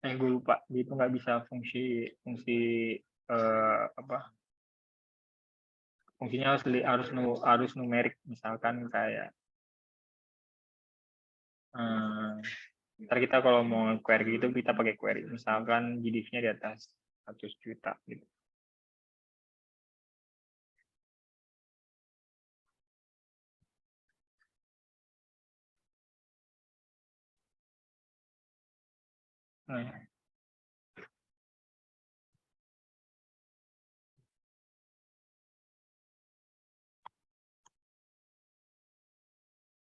Gue lupa, dia itu nggak bisa fungsi apa? Fungsinya harus numerik, misalkan kayak ntar kita kalau mau query itu kita pakai query, misalkan GDP-nya di atas 100 juta gitu. Nah,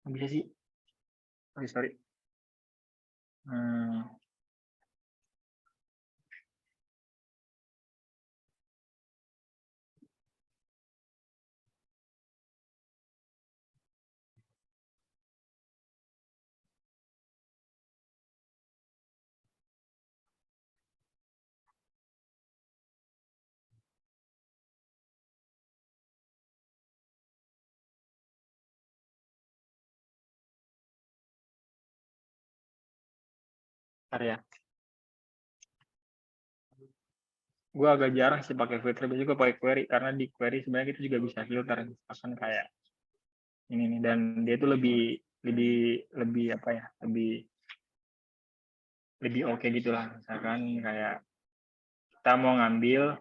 Nggak bisa sih. Sorry. Hmm, Bentar ya. Gue agak jarang sih pakai filter, biasanya gue pakai query karena di query sebenarnya kita juga bisa filter, misalkan kayak ini nih, dan dia tuh lebih lebih lebih apa ya, lebih oke gitu lah. Misalkan kayak kita mau ngambil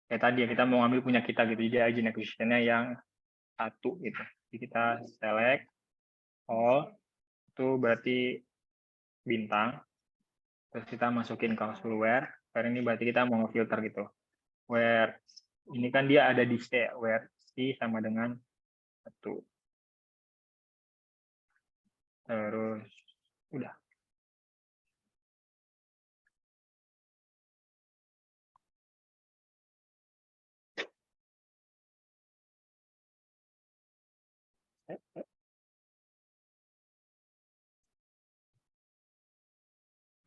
kayak tadi ya, kita mau ngambil punya kita gitu, jadi agent acquisition-nya yang satu gitu. Jadi kita select all, itu berarti bintang, terus kita masukin klausul where ini berarti kita mau filter gitu. Where ini kan dia ada di C, where C sama dengan 1. Terus udah.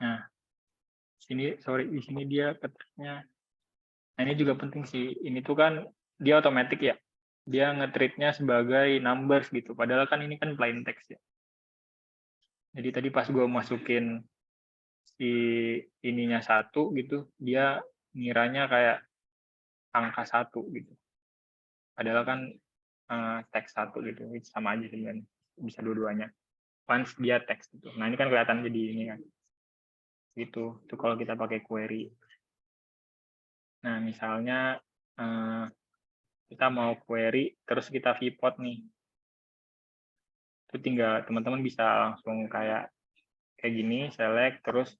Nah, di sini dia ketiknya. Nah, ini juga penting sih. Ini tuh kan dia otomatis ya. Dia nge-treat-nya sebagai numbers gitu. Padahal kan ini kan plain text ya. Jadi tadi pas gue masukin si ininya 1 gitu, dia ngiranya kayak angka 1 gitu. Padahal kan teks 1 gitu, which sama aja sebenarnya. Bisa dua-duanya. Once dia teks gitu. Nah, ini kan kelihatan jadi ini kan. Gitu. Itu kalau kita pakai query. Nah, misalnya kita mau query terus kita pivot nih. Itu tinggal teman-teman bisa langsung kayak gini, select terus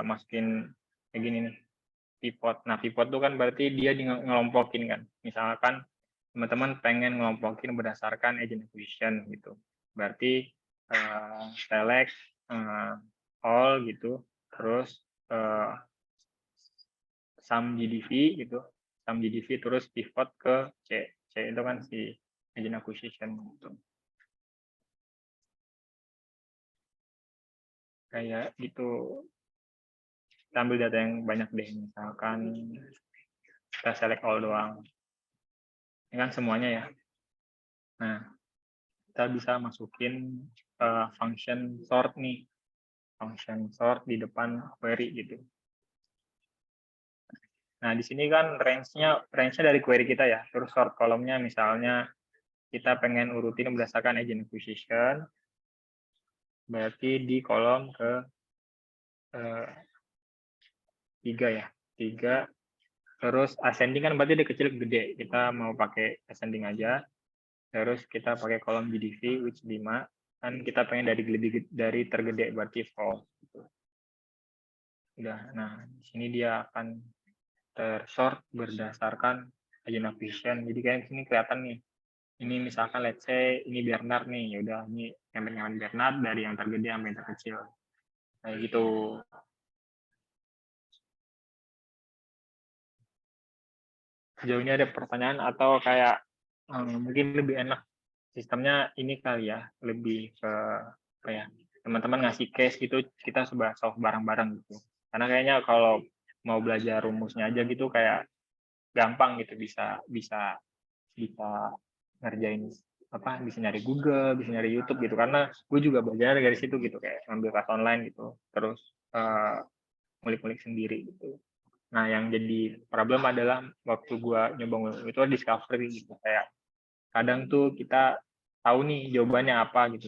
masukin kayak gini nih. Pivot. Nah, pivot itu kan berarti dia ngelompokin kan. Misalkan teman-teman pengen ngelompokin berdasarkan agent acquisition gitu. Berarti select all gitu, terus sum GDV gitu, sum GDV terus pivot ke C. C itu kan si agent acquisition gitu. Kayak gitu. Kita ambil data yang banyak deh, misalkan kita select all doang. Ini kan semuanya ya. Nah, kita bisa masukin function sort nih. Function sort di depan query gitu. Nah, di sini kan range-nya dari query kita ya. Terus sort kolomnya misalnya kita pengen urutin berdasarkan agent acquisition. Berarti di kolom ke 3 ya. 3. Terus ascending kan berarti dari kecil ke gede. Kita mau pakai ascending aja. Terus kita pakai kolom GDV which 5. Kan kita pengen dari tergede berarti false. Udah. Nah, di sini dia akan tersort berdasarkan agent acquisition. Jadi kayak sini kelihatan nih. Ini misalkan let's say ini Bernard nih. Ya udah, ini yang Bernard dari yang tergede sampai yang terkecil. Kayak gitu. Sejauh ini ada pertanyaan atau kayak mungkin lebih enak sistemnya ini kali ya, lebih ke apa ya, teman-teman ngasih case gitu, kita coba solve bareng-bareng gitu. Karena kayaknya kalau mau belajar rumusnya aja gitu kayak gampang gitu, bisa bisa bisa ngerjain apa, bisa nyari Google, bisa nyari YouTube gitu. Karena gue juga belajar dari situ gitu, kayak ngambil kelas online gitu, terus ngulik-ngulik sendiri gitu. Nah, yang jadi problem adalah waktu gua nyoba itu discovery gitu, kayak kadang tuh kita tahu nih jawabannya apa gitu,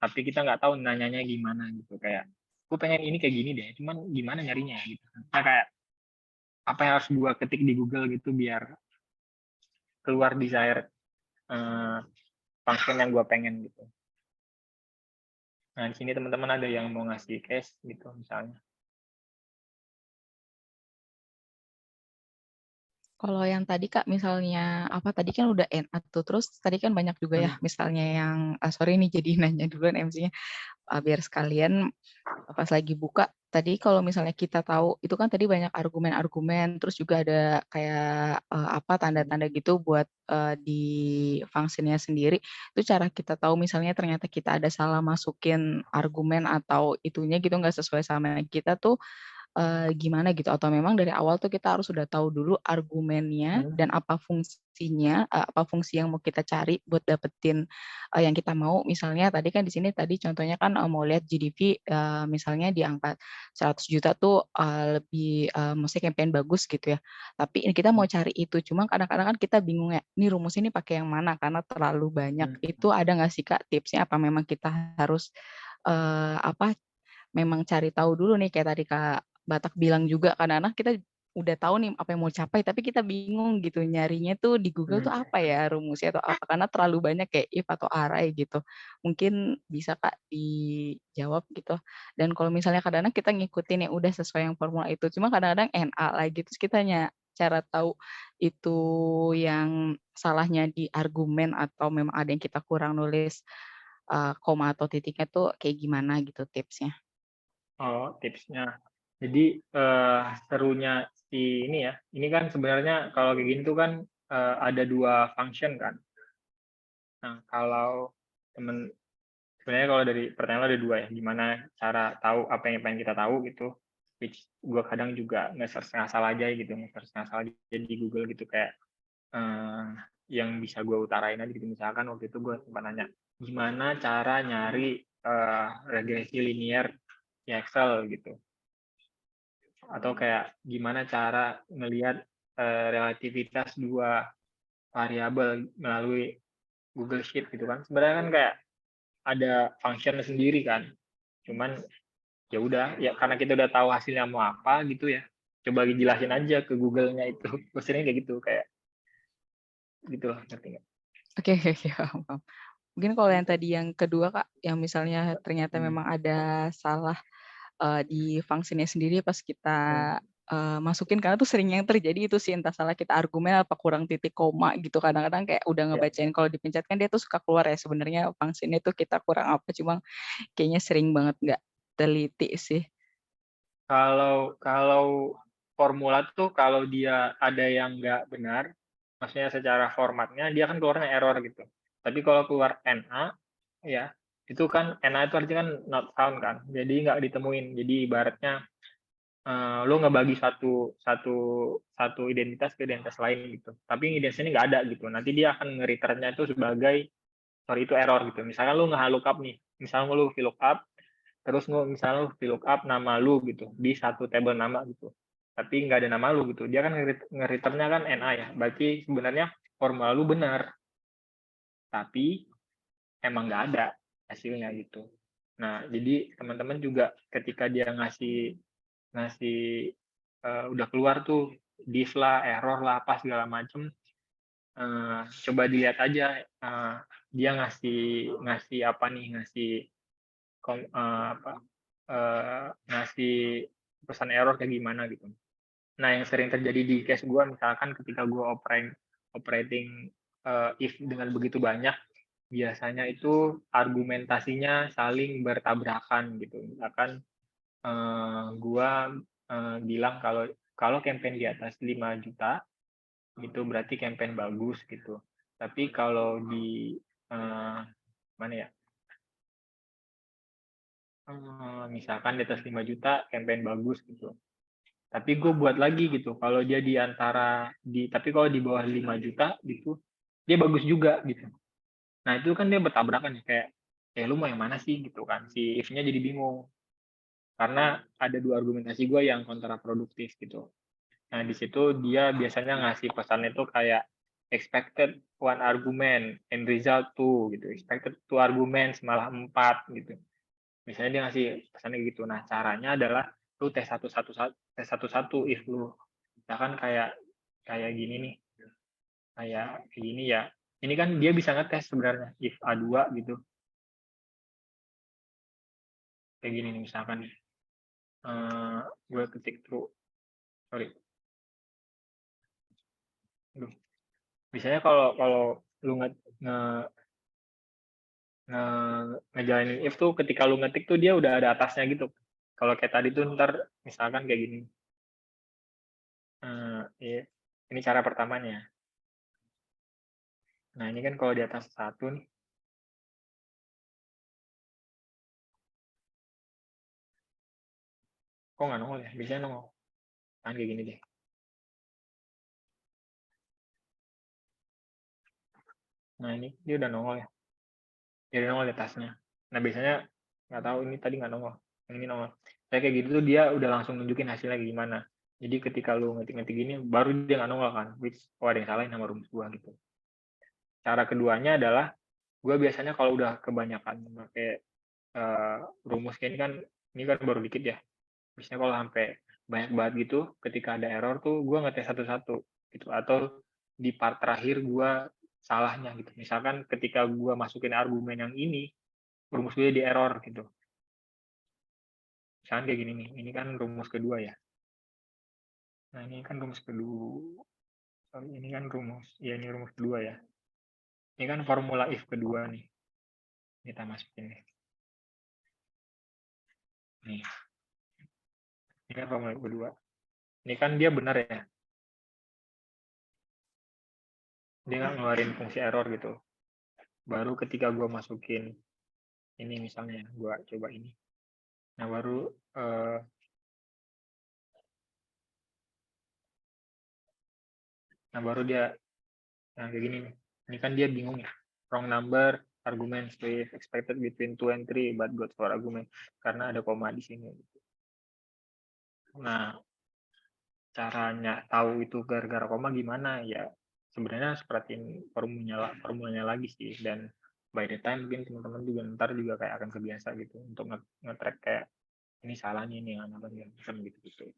tapi kita nggak tahu nanyanya gimana gitu, kayak gue pengen ini kayak gini deh, cuman gimana nyarinya gitu. Nah, kayak apa yang harus gua ketik di Google gitu biar keluar desired function yang gua pengen gitu. Nah, di sini teman-teman ada yang mau ngasih case gitu misalnya. Kalau yang tadi Kak, misalnya apa tadi kan udah NA tuh, terus tadi kan banyak juga ya, misalnya yang sorry nih jadi nanya duluan MC-nya, biar sekalian pas lagi buka, tadi kalau misalnya kita tahu, itu kan tadi banyak argumen-argumen, terus juga ada kayak apa tanda-tanda gitu buat di fungsinya sendiri. Itu cara kita tahu misalnya ternyata kita ada salah masukin argumen atau itunya gitu nggak sesuai sama kita tuh gimana gitu? Atau memang dari awal tuh kita harus udah tahu dulu argumennya dan apa fungsinya, apa fungsi yang mau kita cari buat dapetin yang kita mau. Misalnya tadi kan di sini tadi contohnya kan mau lihat GDP misalnya di angka 100 juta tuh lebih maksudnya campaign bagus gitu ya. Tapi ini kita mau cari itu, cuma kadang-kadang kan kita bingung ya, ini rumus ini pakai yang mana karena terlalu banyak. Itu ada nggak sih Kak tipsnya? Apa memang kita harus apa memang cari tahu dulu nih kayak tadi Kak Batak bilang juga kadang-kadang kita udah tahu nih apa yang mau capai tapi kita bingung gitu nyarinya tuh di Google tuh apa ya rumusnya atau apa karena terlalu banyak kayak if atau array gitu. Mungkin bisa Kak dijawab gitu. Dan kalau misalnya kadang-kadang kita ngikutin yang udah sesuai yang formula itu, cuma kadang-kadang NA lagi terus kita cara tahu itu yang salahnya di argumen atau memang ada yang kita kurang nulis koma atau titiknya tuh kayak gimana gitu tipsnya. Oh, tipsnya. Jadi serunya si ini ya, ini kan sebenarnya kalau kayak gini tuh kan ada 2 function kan. Nah, kalau temen sebenarnya kalau dari pertanyaan lo ada 2 ya, gimana cara tahu apa yang pengen kita tahu gitu, which gue kadang juga nge-search ngasal aja gitu, nge-search ngasal aja di Google gitu kayak yang bisa gue utarain aja gitu. Misalkan waktu itu gue sempat nanya, gimana cara nyari regresi linear di Excel gitu. Atau kayak gimana cara ngelihat relativitas 2 variabel melalui Google Sheet gitu kan. Sebenarnya kan kayak ada function sendiri kan. Cuman ya udah ya karena kita udah tahu hasilnya mau apa gitu ya. Coba dijelasin aja ke Google-nya itu. Gue sering kayak gitu kayak gitu loh, ngerti nggak? Oke, paham. Mungkin kalau yang tadi yang kedua Kak, yang misalnya ternyata memang ada salah di fungsinya sendiri pas kita masukin karena tuh sering yang terjadi itu sih entah salah kita argumen apa kurang titik koma gitu kadang-kadang kayak udah Ya. ngebacain kalau dipencet kan dia tuh suka keluar ya sebenarnya fungsinya tuh kita kurang apa cuma kayaknya sering banget nggak teliti sih. Kalau formula tuh kalau dia ada yang nggak benar, maksudnya secara formatnya dia kan keluarnya error gitu. Tapi kalau keluar NA, ya itu kan NA itu artinya kan not found kan, jadi nggak ditemuin. Jadi ibaratnya lo ngebagi satu identitas ke identitas lain gitu. Tapi identitas ini nggak ada gitu. Nanti dia akan nge-return-nya itu sebagai sorry itu error gitu. Misalkan lu nge-lookup nih, misalnya lu VLOOKUP terus misalnya lu VLOOKUP nama lu gitu di satu tabel nama gitu tapi nggak ada nama lu gitu dia kan nge-returnnya kan NA ya berarti sebenarnya formula lu benar tapi emang nggak ada hasilnya gitu. Nah jadi teman-teman juga ketika dia ngasih ngasih udah keluar tuh div lah error lah apa segala macem coba dilihat aja dia ngasih apa nih ngasih pesan error kayak gimana gitu. Nah, yang sering terjadi di case gue, misalkan ketika gue operating if dengan begitu banyak, biasanya itu argumentasinya saling bertabrakan gitu. Misalkan gue bilang kalau campaign di atas 5 juta, itu berarti campaign bagus gitu. Tapi kalau di mana ya? Misalkan di atas 5 juta campaign bagus gitu. Tapi gue buat lagi gitu. Kalau dia tapi kalau di bawah 5 juta gitu, dia bagus juga gitu. Nah itu kan dia bertabrakan ya kayak, lu mau yang mana sih gitu kan? Si if-nya jadi bingung. Karena ada 2 argumentasi gue yang kontraproduktif gitu. Nah di situ dia biasanya ngasih pesan itu kayak expected 1 argument and result 2 gitu. Expected 2 arguments malah 4 gitu. Misalnya dia ngasih pesannya gitu. Nah, caranya adalah lu tes satu-satu if lu misalkan kayak kayak gini nih. Kayak gini ya. Ini kan dia bisa ngetes sebenarnya if A2 gitu. Kayak gini nih misalkan gue ketik true. Sorry. Aduh. Biasanya kalau lu ngejalanin if tuh ketika lu ngetik tuh dia udah ada atasnya gitu. Kalau kayak tadi tuh ntar misalkan kayak gini. Iya. Ini cara pertamanya. Nah ini kan kalau di atas 1 nih. Kok nggak nongol ya? Biasanya nongol. Kan kayak gini deh. Nah ini dia udah nongol ya. Dia udah nongol di atasnya. Nah biasanya nggak tahu ini tadi nggak nongol. Yang ini nongol. Saya kayak gitu tuh dia udah langsung nunjukin hasilnya gimana. Jadi ketika lu ngetik-ngetik gini, baru dia nggak nongol kan. Which, ada yang salah sama rumus gua gitu. Cara keduanya adalah, gue biasanya kalau udah kebanyakan pakai rumus kayak ini kan baru dikit ya. Biasanya kalau sampai banyak banget gitu, ketika ada error tuh gue ngetes satu-satu gitu. Atau di part terakhir gue salahnya gitu. Misalkan ketika gue masukin argumen yang ini, rumus gue di error gitu. Misalkan kayak gini nih, ini kan rumus kedua ya. Nah ini kan rumus kedua. Sorry, ini kan rumus, ya ini rumus kedua ya. Ini kan formula if kedua nih. Kita masukin nih. Nih. Ini kan formula kedua. Ini kan dia benar ya. Dia nggak ngeluarin fungsi error gitu. Baru ketika gue masukin ini misalnya, gue coba ini. Nah baru dia, nah kayak gini nih. Ini kan dia bingung ya. Wrong number, argument with expected between 2 and 3, but got for argument. Karena ada koma di sini. Nah, caranya tahu itu gara-gara koma gimana ya? Sebenarnya seperti formulanya lagi sih. Dan by the time mungkin teman-teman juga ntar juga kayak akan kebiasa gitu untuk nge-track kayak ini salahnya ini yang apa gitu.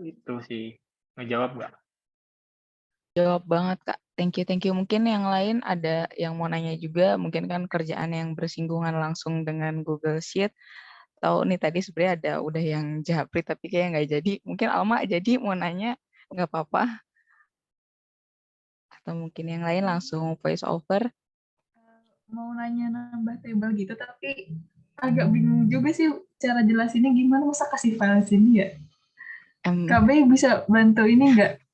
Itu sih. Ngejawab nggak? Jawab banget, Kak. Thank you. Mungkin yang lain ada yang mau nanya juga, mungkin kan kerjaan yang bersinggungan langsung dengan Google Sheet. Tahu nih tadi sebenarnya ada udah yang japri tapi kayak nggak jadi. Mungkin Alma jadi mau nanya, nggak apa-apa. Atau mungkin yang lain langsung voice over. Mau nanya nambah table gitu, tapi agak bingung juga sih cara jelasinnya gimana, masa kasih file sini ya? KB bisa bantu ini nggak?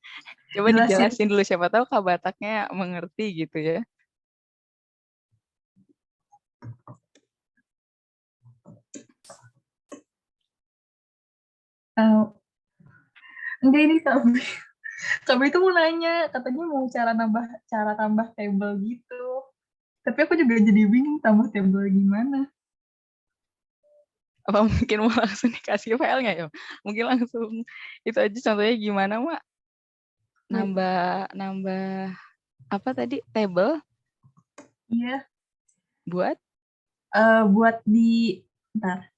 Coba dijelasin dulu, siapa tahu Kak Bataknya mengerti gitu ya. Enggak, ini KB itu mau nanya, katanya mau cara tambah table gitu. Tapi aku juga jadi bingung tambah table gimana. Apa mungkin mau langsung dikasih filenya ya? Mungkin langsung itu aja contohnya gimana, Mak? Nambah apa tadi? Table? Iya. Buat? Buat di ntar.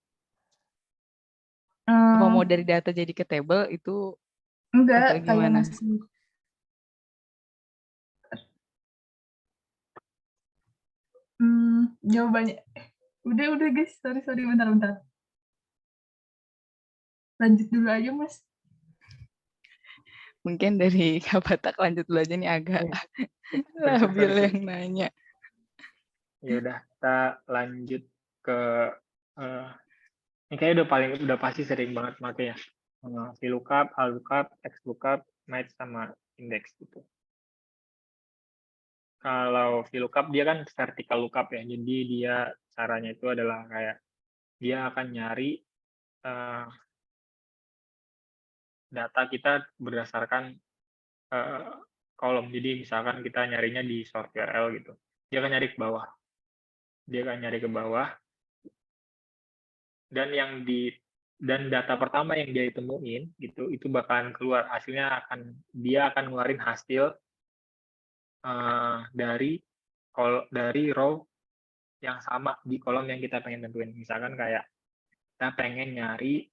Apa mau dari data jadi ke table itu? Enggak, atau gimana? Kayak masih. Jawabannya. Udah guys, sorry bentar. Lanjut dulu aja, Mas. Mungkin dari Kak Batak lanjut dulu aja nih, agak labil yang nanya. Ya udah, kita lanjut ke ini kayaknya udah pasti sering banget pakai ya. VLOOKUP, HLOOKUP, XLOOKUP, match sama index gitu. Kalau VLOOKUP dia kan vertical lookup ya. Jadi dia caranya itu adalah kayak dia akan nyari data kita berdasarkan kolom. Jadi misalkan kita nyarinya di sort URL gitu. Dia akan nyari ke bawah. Dan data pertama yang dia temuin gitu, itu bakalan keluar hasilnya, dia akan ngeluarin hasil dari row yang sama di kolom yang kita pengen tentuin. Misalkan kayak kita pengen nyari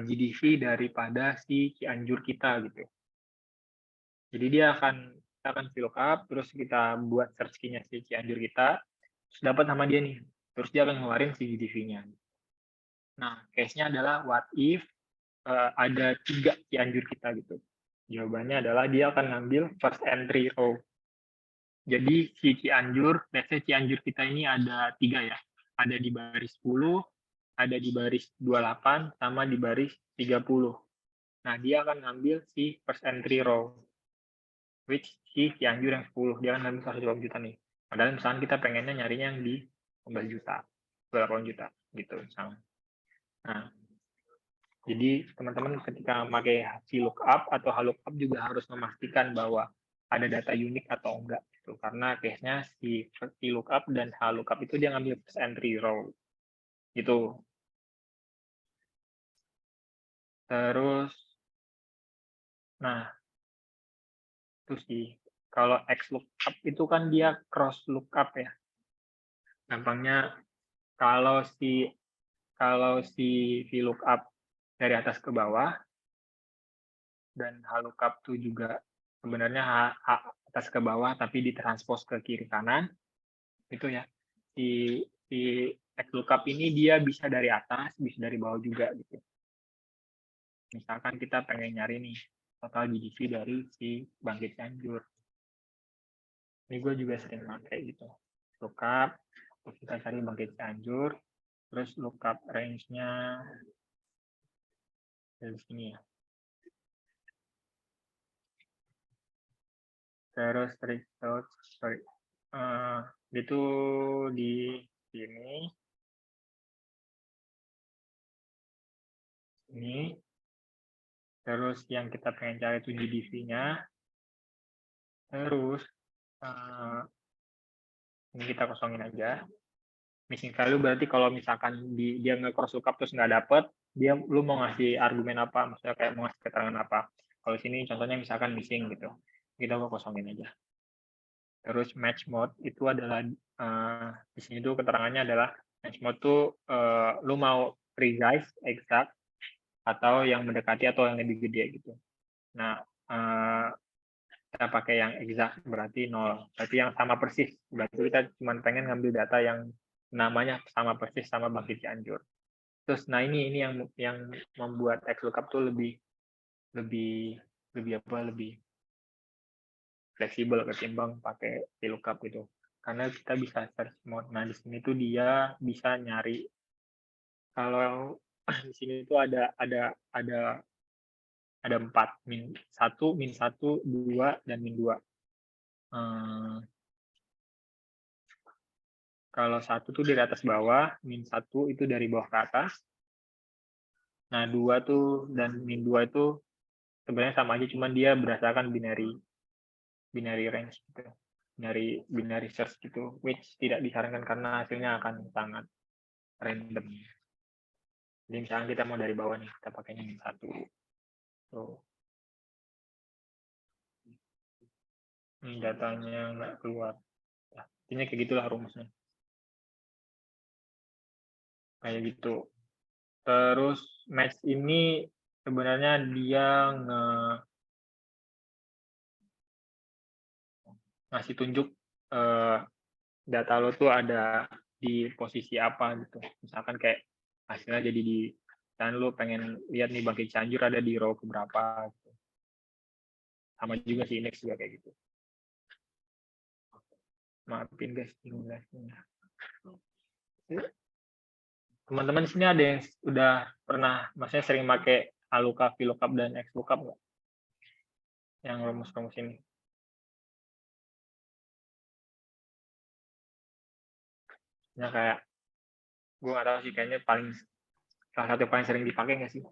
GDV daripada si Cianjur kita gitu. Jadi dia akan VLOOKUP, terus kita buat search key-nya si Cianjur kita, terus dapat sama dia nih. Terus dia akan ngeluarin si GDV-nya. Nah, case-nya adalah what if ada 3 Cianjur kita gitu. Jawabannya adalah dia akan ngambil first entry row. Jadi si Cianjur, let's say Cianjur kita ini ada 3 ya. Ada di baris 10, ada di baris 28, sama di baris 30. Nah, dia akan ngambil si first entry row. Which si Cianjur yang 10. Dia akan ngambil 120 juta nih. Padahal misalnya kita pengennya nyarinya yang di 11 juta. 8 juta. Gitu misalnya. Nah, jadi teman-teman ketika pakai VLOOKUP atau HLOOKUP juga harus memastikan bahwa ada data unik atau enggak gitu. Karena case-nya si VLOOKUP dan HLOOKUP itu dia ngambil first entry row. Gitu. Terus nah, itu sih. Kalau XLOOKUP itu kan dia cross lookup ya. Gampangnya kalau si VLOOKUP dari atas ke bawah dan HLOOKUP itu juga sebenarnya atas ke bawah tapi ditranspos ke kiri kanan itu ya. Si XLOOKUP ini dia bisa dari atas, bisa dari bawah juga gitu. Misalkan kita pengen nyari nih total GDP dari si Bangkit Cianjur. Ini gue juga sering pakai gitu. Lookup, terus kita cari Bangkit Cianjur, terus lookup range-nya dari sini ya. Terus result, itu di sini. Ini. Terus yang kita pengen cari itu GDP-nya. Terus ini kita kosongin aja. Missing value berarti kalau misalkan dia nge-cross lookup terus nggak dapet, lu mau ngasih argumen apa, maksudnya kayak mau ngasih keterangan apa. Kalau sini contohnya misalkan missing gitu, kita mau kosongin aja. Terus match mode itu adalah di sini tuh keterangannya adalah match mode tuh lu mau precise, exact, atau yang mendekati atau yang lebih gede gitu. Nah, kita pakai yang exact berarti 0. Berarti yang sama persis. Berarti kita cuma pengen ngambil data yang namanya sama persis sama Bangkit Cianjur. Terus nah ini yang membuat XLOOKUP tuh lebih fleksibel ketimbang pakai VLOOKUP gitu. Karena kita bisa search mode. Nah, di sini tuh dia bisa nyari kalau di sini tuh ada 4, min 1, min 1, 2, dan min 2. Kalau 1 tuh dari atas bawah, min 1 itu dari bawah ke atas. Nah, 2 tuh dan min 2 itu sebenarnya sama aja, cuman dia berdasarkan binary range gitu. Binary search gitu, which tidak disarankan karena hasilnya akan sangat random. Jadi misalnya kita mau dari bawah nih, kita pakainya min 1. Tuh. Ini datanya nggak keluar. Nah, intinya kayak gitulah rumusnya. Kayak gitu. Terus match ini sebenarnya dia ngasih tunjuk data lo tuh ada di posisi apa gitu. Misalkan kayak hasilnya jadi dan lo pengen lihat nih Bangkit Cianjur ada di row keberapa gitu. Sama juga si indeks juga kayak gitu. Maafin guys, bingung guys. Teman-teman di sini ada yang udah pernah, maksudnya sering pakai HLOOKUP, VLOOKUP, dan XLOOKUP nggak? Yang rumus-rumus ini. Ya kayak, gue nggak tahu sih, kayaknya salah satu paling sering dipakai nggak sih?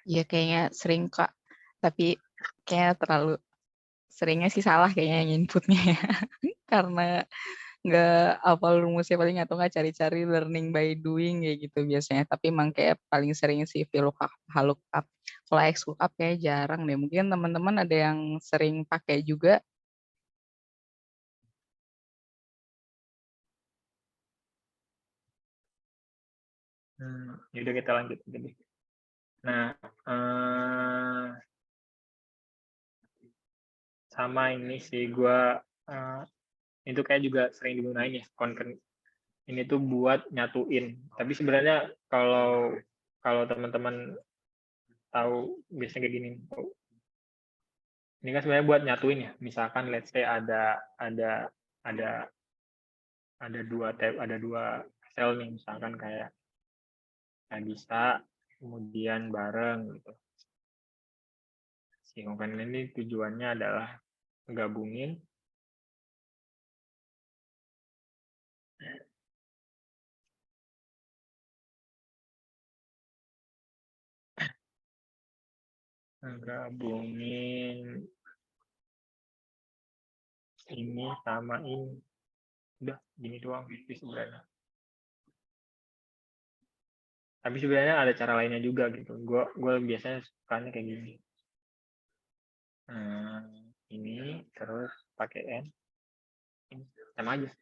Iya kayaknya sering Kak, tapi kayaknya terlalu seringnya sih salah kayaknya yang inputnya ya. Karena nggak hafal rumusnya paling atau nggak cari-cari learning by doing kayak gitu biasanya. Tapi emang kayak paling sering sih VLOOKUP, HLOOKUP. Kalau XLOOKUP kayak jarang deh. Mungkin teman-teman ada yang sering pakai juga. Yaudah kita lanjut. Nah, sama ini sih gue itu kayak juga sering digunain ya konten ini tuh buat nyatuin. Tapi sebenarnya kalau teman-teman tahu biasanya kayak gini, Ini kan sebenarnya buat nyatuin ya. Misalkan let's say ada dua sel nih, misalkan kayak bisa kemudian bareng gitu. Si concatenate ini tujuannya adalah gabungin ini sama ini. Udah gini doang sebenarnya. Tapi sebenarnya ada cara lainnya juga gitu. Gue biasanya sukanya kayak gini. Ini terus pakai N. Ini sama aja.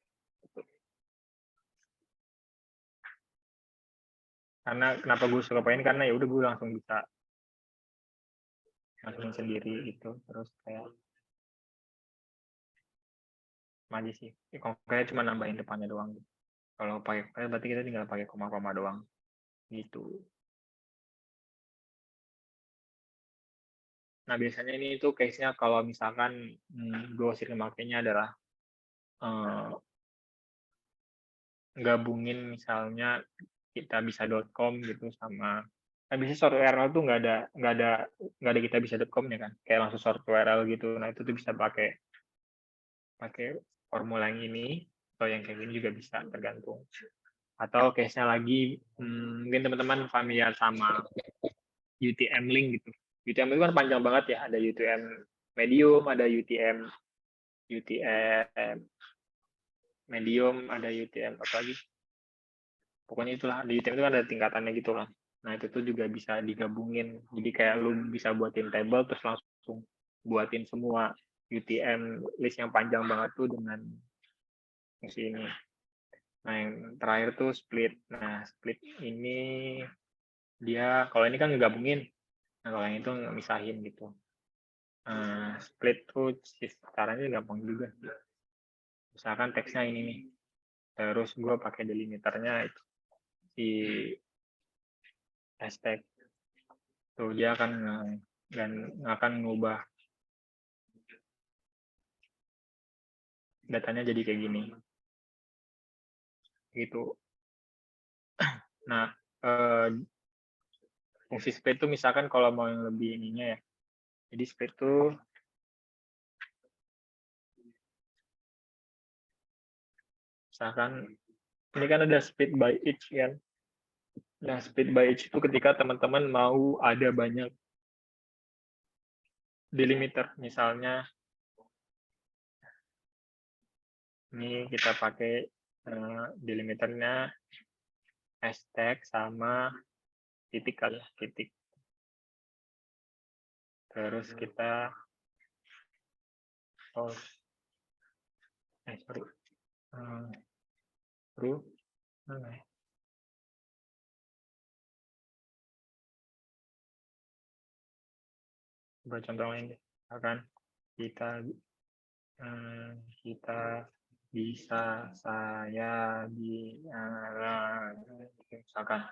Karena kenapa gue suka pakai ini, karena ya udah gue langsung bisa masukin sendiri gitu. Terus kayak aja sih. Kayak cuma nambahin depannya doang. Gitu. Kalau pakai berarti kita tinggal pakai koma-koma doang. Gitu. Nah, biasanya ini tuh case-nya kalau misalkan gue sering makainya adalah gabungin misalnya kita bisa.com gitu sama bisa short URL tuh nggak ada kita bisa.com ya kan, kayak langsung short URL gitu. Nah, itu tuh bisa pakai formula yang ini atau yang kayak gini juga bisa, tergantung. Atau case-nya lagi mungkin teman-teman familiar sama UTM link gitu. UTM itu kan panjang banget ya, ada UTM medium, ada UTM medium, ada UTM apa lagi. Pokoknya itulah, di UTM itu kan ada tingkatannya gitu lah. Nah, itu tuh juga bisa digabungin. Jadi kayak lu bisa buatin table terus langsung buatin semua UTM list yang panjang banget tuh dengan fungsi ini. Nah, yang terakhir tuh split. Nah, split ini dia kalau ini kan ngegabungin. Nah, kalau yang itu misahin gitu. Split tuh caranya gampang juga. Misalkan teksnya ini nih. Terus gue pakai delimiternya itu di hashtag. Tuh dia akan ngubah datanya jadi kayak gini. Gitu. Nah, fungsi split itu misalkan kalau mau yang lebih ininya ya. Jadi split itu misalkan ini kan ada split by each kan. Nah, split by each itu ketika teman-teman mau ada banyak delimiter. Misalnya ini kita pakai delimiternya hashtag sama titik kali ya, titik. Terus kita coba contoh lain deh. Akan kita bisa saya di misalkan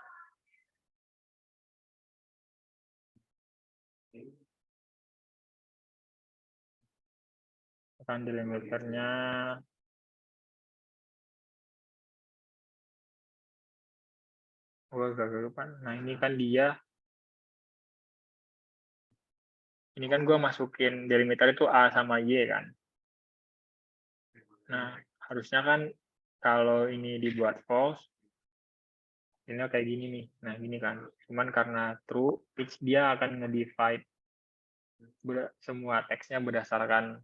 akan delimiternya agak lupa. Nah, ini kan dia ini kan gue masukin delimiter itu A sama Y kan. Nah, harusnya kan kalau ini dibuat false, ini kayak gini nih. Nah, gini kan. Cuman karena true, dia akan nge-divide semua teksnya berdasarkan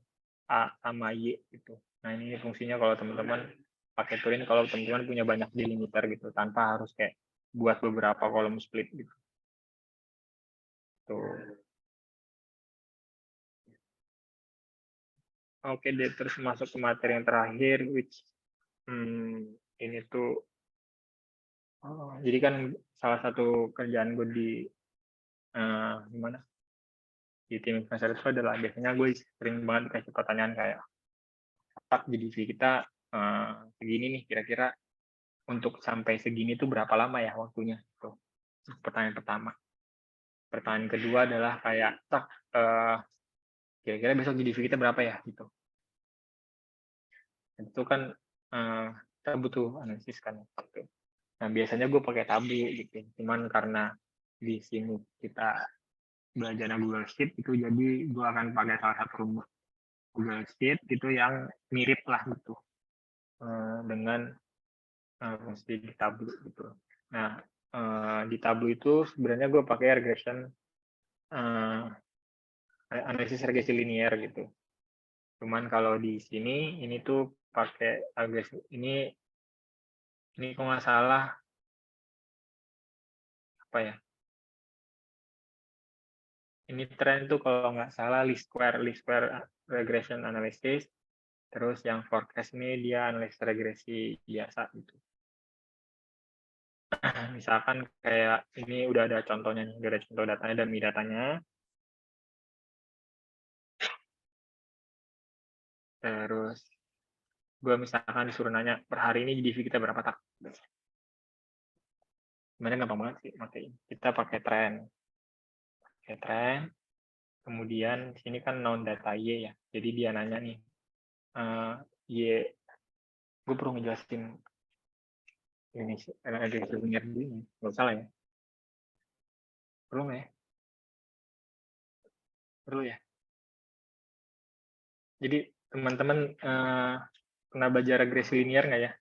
A sama Y gitu. Nah, ini fungsinya kalau teman-teman pakai Turing, kalau teman-teman punya banyak delimiter gitu, tanpa harus kayak buat beberapa kolom split gitu. Tuh. Oke deh, terus masuk ke materi yang terakhir, which ini tuh, jadi kan salah satu kerjaan gue di gimana di tim investor itu adalah biasanya gue sering banget kasih pertanyaan kayak, Pak, GDP kita segini nih, kira-kira untuk sampai segini tuh berapa lama ya waktunya? Tuh, pertanyaan pertama. Pertanyaan kedua adalah kayak, kira-kira besok GDP kita berapa ya gitu. Itu kan kita butuh analisis kan gitu. Nah biasanya gue pakai tabu gitu, cuman karena di sini kita belajar Google Sheet itu, jadi gue akan pakai salah satu rumus Google Sheet gitu yang mirip lah gitu dengan fungsi di tabu gitu. Nah di tabu itu sebenarnya gue pakai regression analisis regresi linear gitu. Cuman kalau di sini ini tuh pakai regresi ini kalau nggak salah apa ya? Ini tren tuh kalau nggak salah least square regression analysis. Terus yang forecast ini dia analisis regresi biasa gitu. Misalkan kayak ini udah ada contohnya nih, udah ada contoh datanya dan datanya. Terus gue misalkan disuruh nanya per hari ini GDP kita berapa tak? Sebenarnya gampang banget sih pakai. Kita pakai tren. Kemudian di sini kan non data Y ya. Jadi dia nanya nih, Y, gue perlu ngejelasin ini ada linear dulu, nggak salah ya? Perlu nggak ya? Perlu ya. Jadi teman-teman pernah belajar regresi linear nggak ya?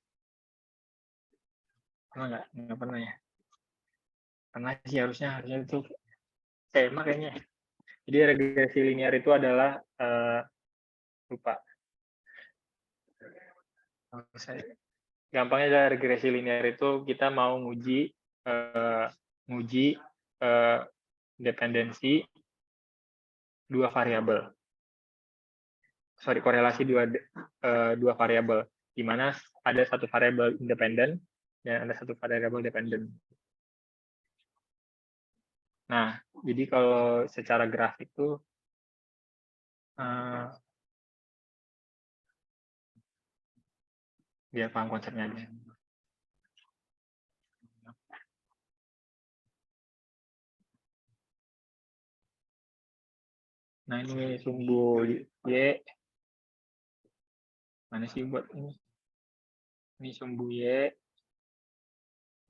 Pernah nggak? Nggak pernah ya? Pernah sih harusnya itu tema kayaknya. Jadi regresi linear itu adalah lupa. Gampangnya adalah regresi linear itu kita mau nguji dependensi dua variabel. Korelasi dua variabel, di mana ada satu variabel independen dan ada satu variabel dependen. Nah, jadi kalau secara grafik itu biar paham konsepnya aja. Nah, ini sumbu Y. Mana sih buat ini? Ini sumbu Y.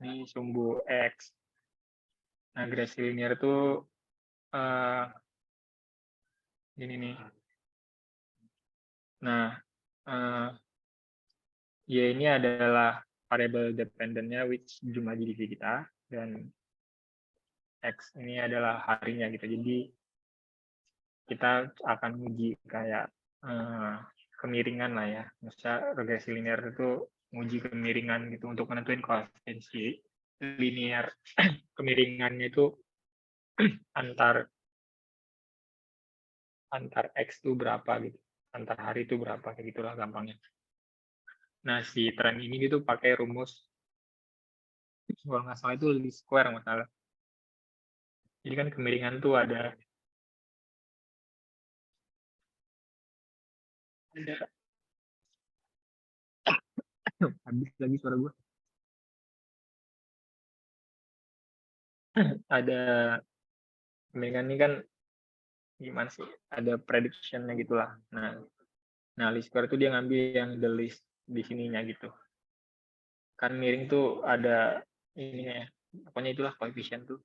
Ini sumbu X. Nah, regresi linear itu ini nih. Nah, Y ini adalah variabel dependennya, which jumlah GDP kita, dan X ini adalah harinya gitu. Jadi kita akan uji kayak kemiringan lah ya. Misalnya regresi linear itu uji kemiringan gitu untuk menentuin koefisiensi linear. Kemiringannya itu antar X itu berapa gitu. Antar hari itu berapa, kayak gitulah gampangnya. Nah, si tren ini gitu pakai rumus, kalau nggak salah itu least square masalah. Jadi kan kemiringan tuh ada habis lagi suara gue. Ada kemiringan ini kan gimana sih? Ada prediction-nya gitulah. Nah, least square itu dia ngambil yang the least di sininya gitu. Kan miring tuh ada ininya ya. Pokoknya itulah koefisien tuh.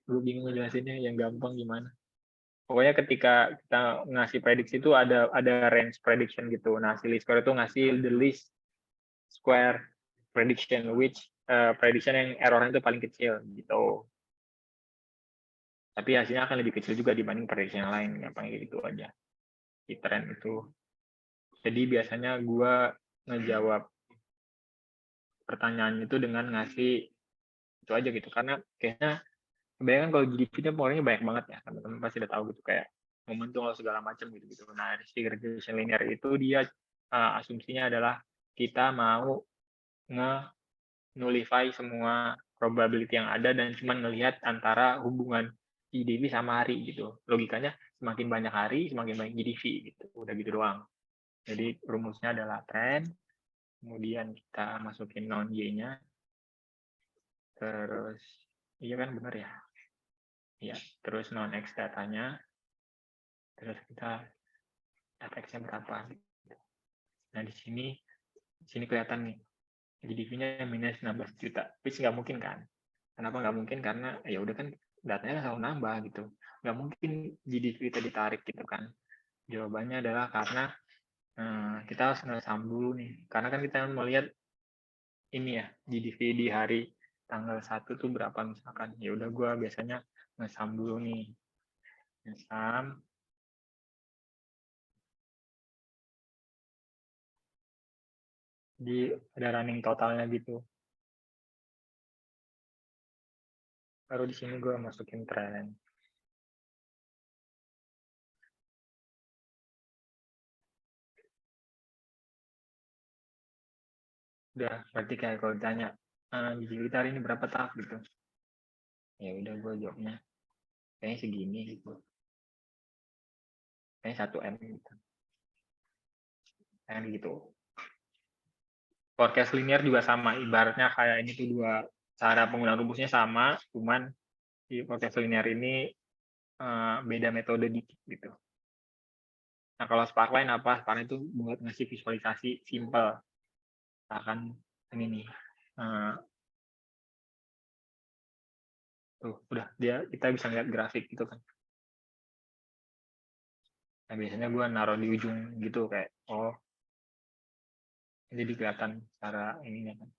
Gue bingung ngejelasinnya, yang gampang gimana. Pokoknya ketika kita ngasih prediksi itu ada range prediction gitu. Nah, si least square itu ngasih the least square prediction, which prediction yang errornya itu paling kecil gitu. Tapi hasilnya akan lebih kecil juga dibanding prediction yang lain. Gampang gitu aja. Di tren itu. Jadi biasanya gue ngejawab pertanyaan itu dengan ngasih itu aja gitu. Karena kayaknya kebanyakan kalau GDP-nya pokoknya banyak banget ya. Teman-teman pasti udah tahu gitu kayak momentum segala macam gitu. Nah, regression linear itu dia asumsinya adalah kita mau nge-nullify semua probability yang ada dan cuma ngelihat antara hubungan GDP sama hari gitu. Logikanya semakin banyak hari, semakin banyak GDP gitu. Udah gitu doang. Jadi rumusnya adalah tren, kemudian kita masukin non Y-nya, terus iya kan benar ya? Iya, terus non X datanya, terus kita FX-nya berapa. Nah di sini kelihatan nih GDP-nya minus 16 juta, which nggak mungkin kan? Kenapa nggak mungkin? Karena ya udah kan datanya selalu nambah gitu, nggak mungkin GDP kita ditarik gitu kan. Jawabannya adalah karena kita harus ngesam dulu nih, karena kan kita melihat ini ya GDP di hari tanggal 1 tuh berapa misalkan. Ya udah gue biasanya ngesam dulu nih, ngesam ada running totalnya gitu. Baru di sini gue masukin tren. Udah, berarti kayak kalau ditanya GDP kita hari ini berapa tak gitu. Ya udah gue jawabnya kayaknya segini gitu. Kayaknya 1 M gitu. Kayak gitu. Forecast linear juga sama, ibaratnya kayak ini tuh dua cara penggunaan rumusnya sama, cuman di forecast linear ini beda metode dikit gitu. Nah kalau sparkline apa? Sparkline itu buat ngasih visualisasi simple. Misalkan ini nih, tuh udah kita bisa lihat grafik gitu kan. Nah biasanya gue naruh di ujung gitu kayak jadi kelihatan cara ininya kan.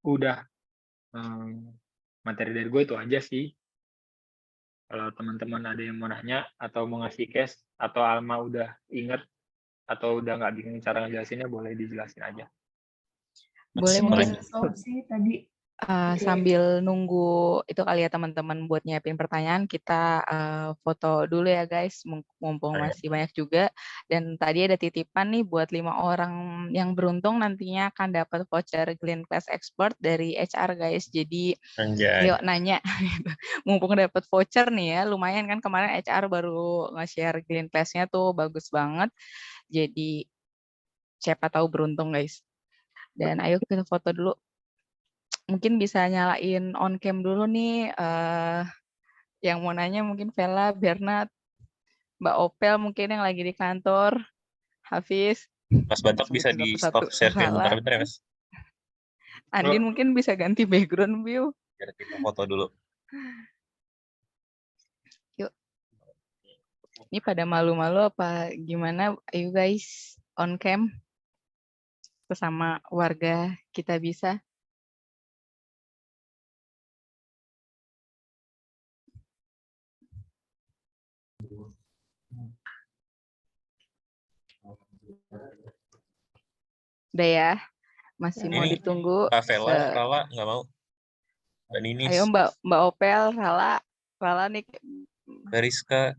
Udah, materi dari gue itu aja sih. Kalau teman-teman ada yang mau nanya atau mau ngasih case atau Alma udah inget atau udah nggak bingung cara ngejelasinnya, boleh dijelasin aja. Boleh Boleh. mungkin So sih tadi sambil nunggu itu kali ya teman-teman buat nyiapin pertanyaan, kita foto dulu ya guys, mumpung masih banyak juga. Dan tadi ada titipan nih buat 5 orang yang beruntung nantinya akan dapat voucher Glean Class Export dari HR guys. Jadi yuk nanya, mumpung dapat voucher nih ya, lumayan kan kemarin HR baru nge-share Glean Class-nya tuh bagus banget. Jadi siapa tahu beruntung guys. Dan ayo kita foto dulu. Mungkin bisa nyalain on cam dulu nih. Yang mau nanya mungkin Vela, Bernard, Mbak Opel mungkin yang lagi di kantor, Hafiz. Mas Batak bisa di stop share screen bentar-bentar ya Mas. Andin mungkin bisa ganti background view. Biar kita foto dulu. Yuk. Ini pada malu-malu apa gimana? Ayo guys, on cam. Sesama warga kita bisa. Udah ya, masih mau ditunggu. Kak Vela, Rala nggak mau. Dan ini. Ayo Mbak Opel, Rala nih. Rizka.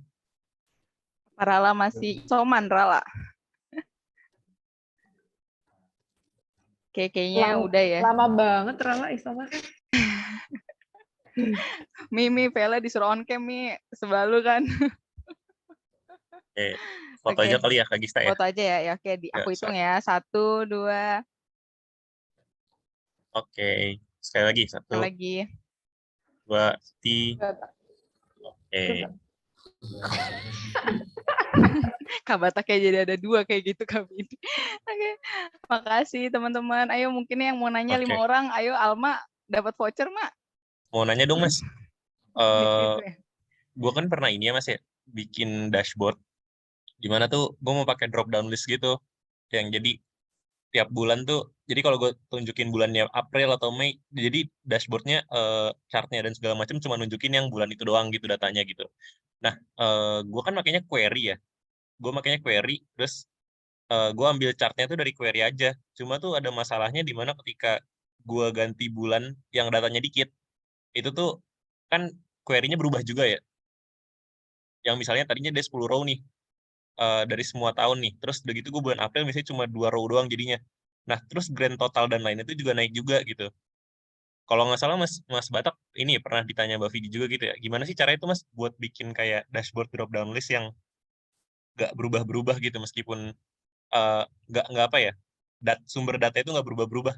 Rala masih soman Rala. Kayaknya udah ya. Lama banget Rala isoman. Mimi, Vela disuruh on cam nih, sebalu kan. Foto aja kali ya Kak Gista ya. Foto aja ya, oke. Aku hitung ya, 1, 2. Oke, sekali lagi 1. Sekali lagi. 2, 3. Oke. Kabata kayak jadi ada 2 kayak gitu kami. Oke, makasih teman-teman. Ayo mungkin yang mau nanya 5 orang. Ayo Alma dapat voucher Mak. Mau nanya dong Mas. Gue kan pernah ini ya Mas ya, bikin dashboard. Dimana tuh gue mau pakai drop down list gitu. Yang jadi tiap bulan tuh, jadi kalau gue tunjukin bulannya April atau Mei, jadi dashboardnya, chartnya dan segala macam cuma nunjukin yang bulan itu doang gitu datanya gitu. Nah, gue kan makanya query ya. Gue makanya query, terus gue ambil chartnya tuh dari query aja. Cuma tuh ada masalahnya di mana ketika gue ganti bulan yang datanya dikit, itu tuh kan query-nya berubah juga ya. Yang misalnya tadinya dia 10 row nih, dari semua tahun nih. Terus udah gitu gue bulan April misalnya cuma 2 row doang jadinya. Nah, terus grand total dan lainnya itu juga naik juga gitu. Kalau nggak salah Mas Batak ini pernah ditanya Mbak Vidi juga gitu ya. Gimana sih cara itu Mas buat bikin kayak dashboard drop down list yang nggak berubah-berubah gitu meskipun nggak apa ya, sumber data itu nggak berubah-berubah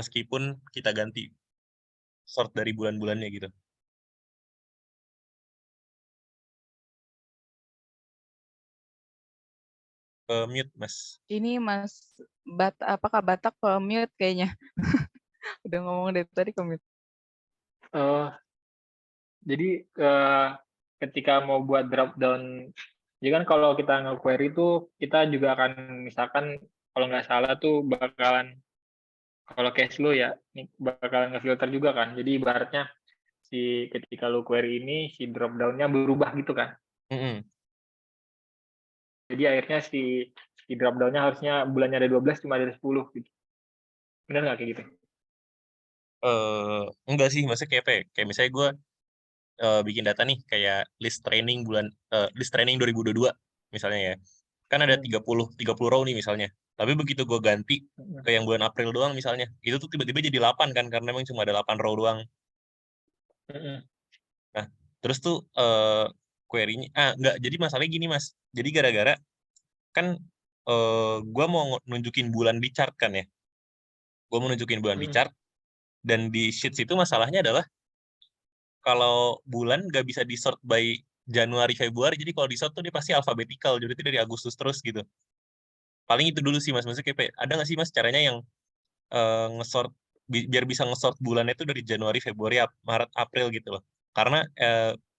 meskipun kita ganti sort dari bulan-bulannya gitu. Mute, Mas. Ini Mas apakah Batak mute kayaknya? Udah ngomong dari tadi mute. Jadi ketika mau buat drop down, jadi kan kalau kita nge-query itu kita juga akan misalkan kalau nggak salah tuh bakalan kalau case lu ya ini bakalan ngefilter juga kan. Jadi ibaratnya ketika lu query ini si drop down-nya berubah gitu kan. Mm-mm. Jadi akhirnya si drop down-nya harusnya bulannya ada 12 cuma ada 10 gitu. Benar nggak kayak gitu? Enggak sih, maksudnya kayak apa ya? Kayak misalnya gue bikin data nih kayak list training 2022 misalnya ya. Kan ada 30 row nih misalnya. Tapi begitu gue ganti ke yang bulan April doang misalnya, itu tuh tiba-tiba jadi 8 kan karena memang cuma ada 8 row doang. Nah, terus tuh query-nya enggak, jadi masalahnya gini Mas. Jadi gara-gara kan gue mau nunjukin bulan di chart kan ya. Gue mau nunjukin bulan di chart dan di sheets itu masalahnya adalah kalau bulan nggak bisa di sort by Januari Februari, jadi kalau di sort tuh dia pasti alfabetikal, jadi itu dari Agustus terus gitu. Paling itu dulu sih Mas, maksudnya kayak ada nggak sih Mas caranya yang nge-sort biar bisa nge-sort bulannya itu dari Januari, Februari, Maret, April gitu loh. Karena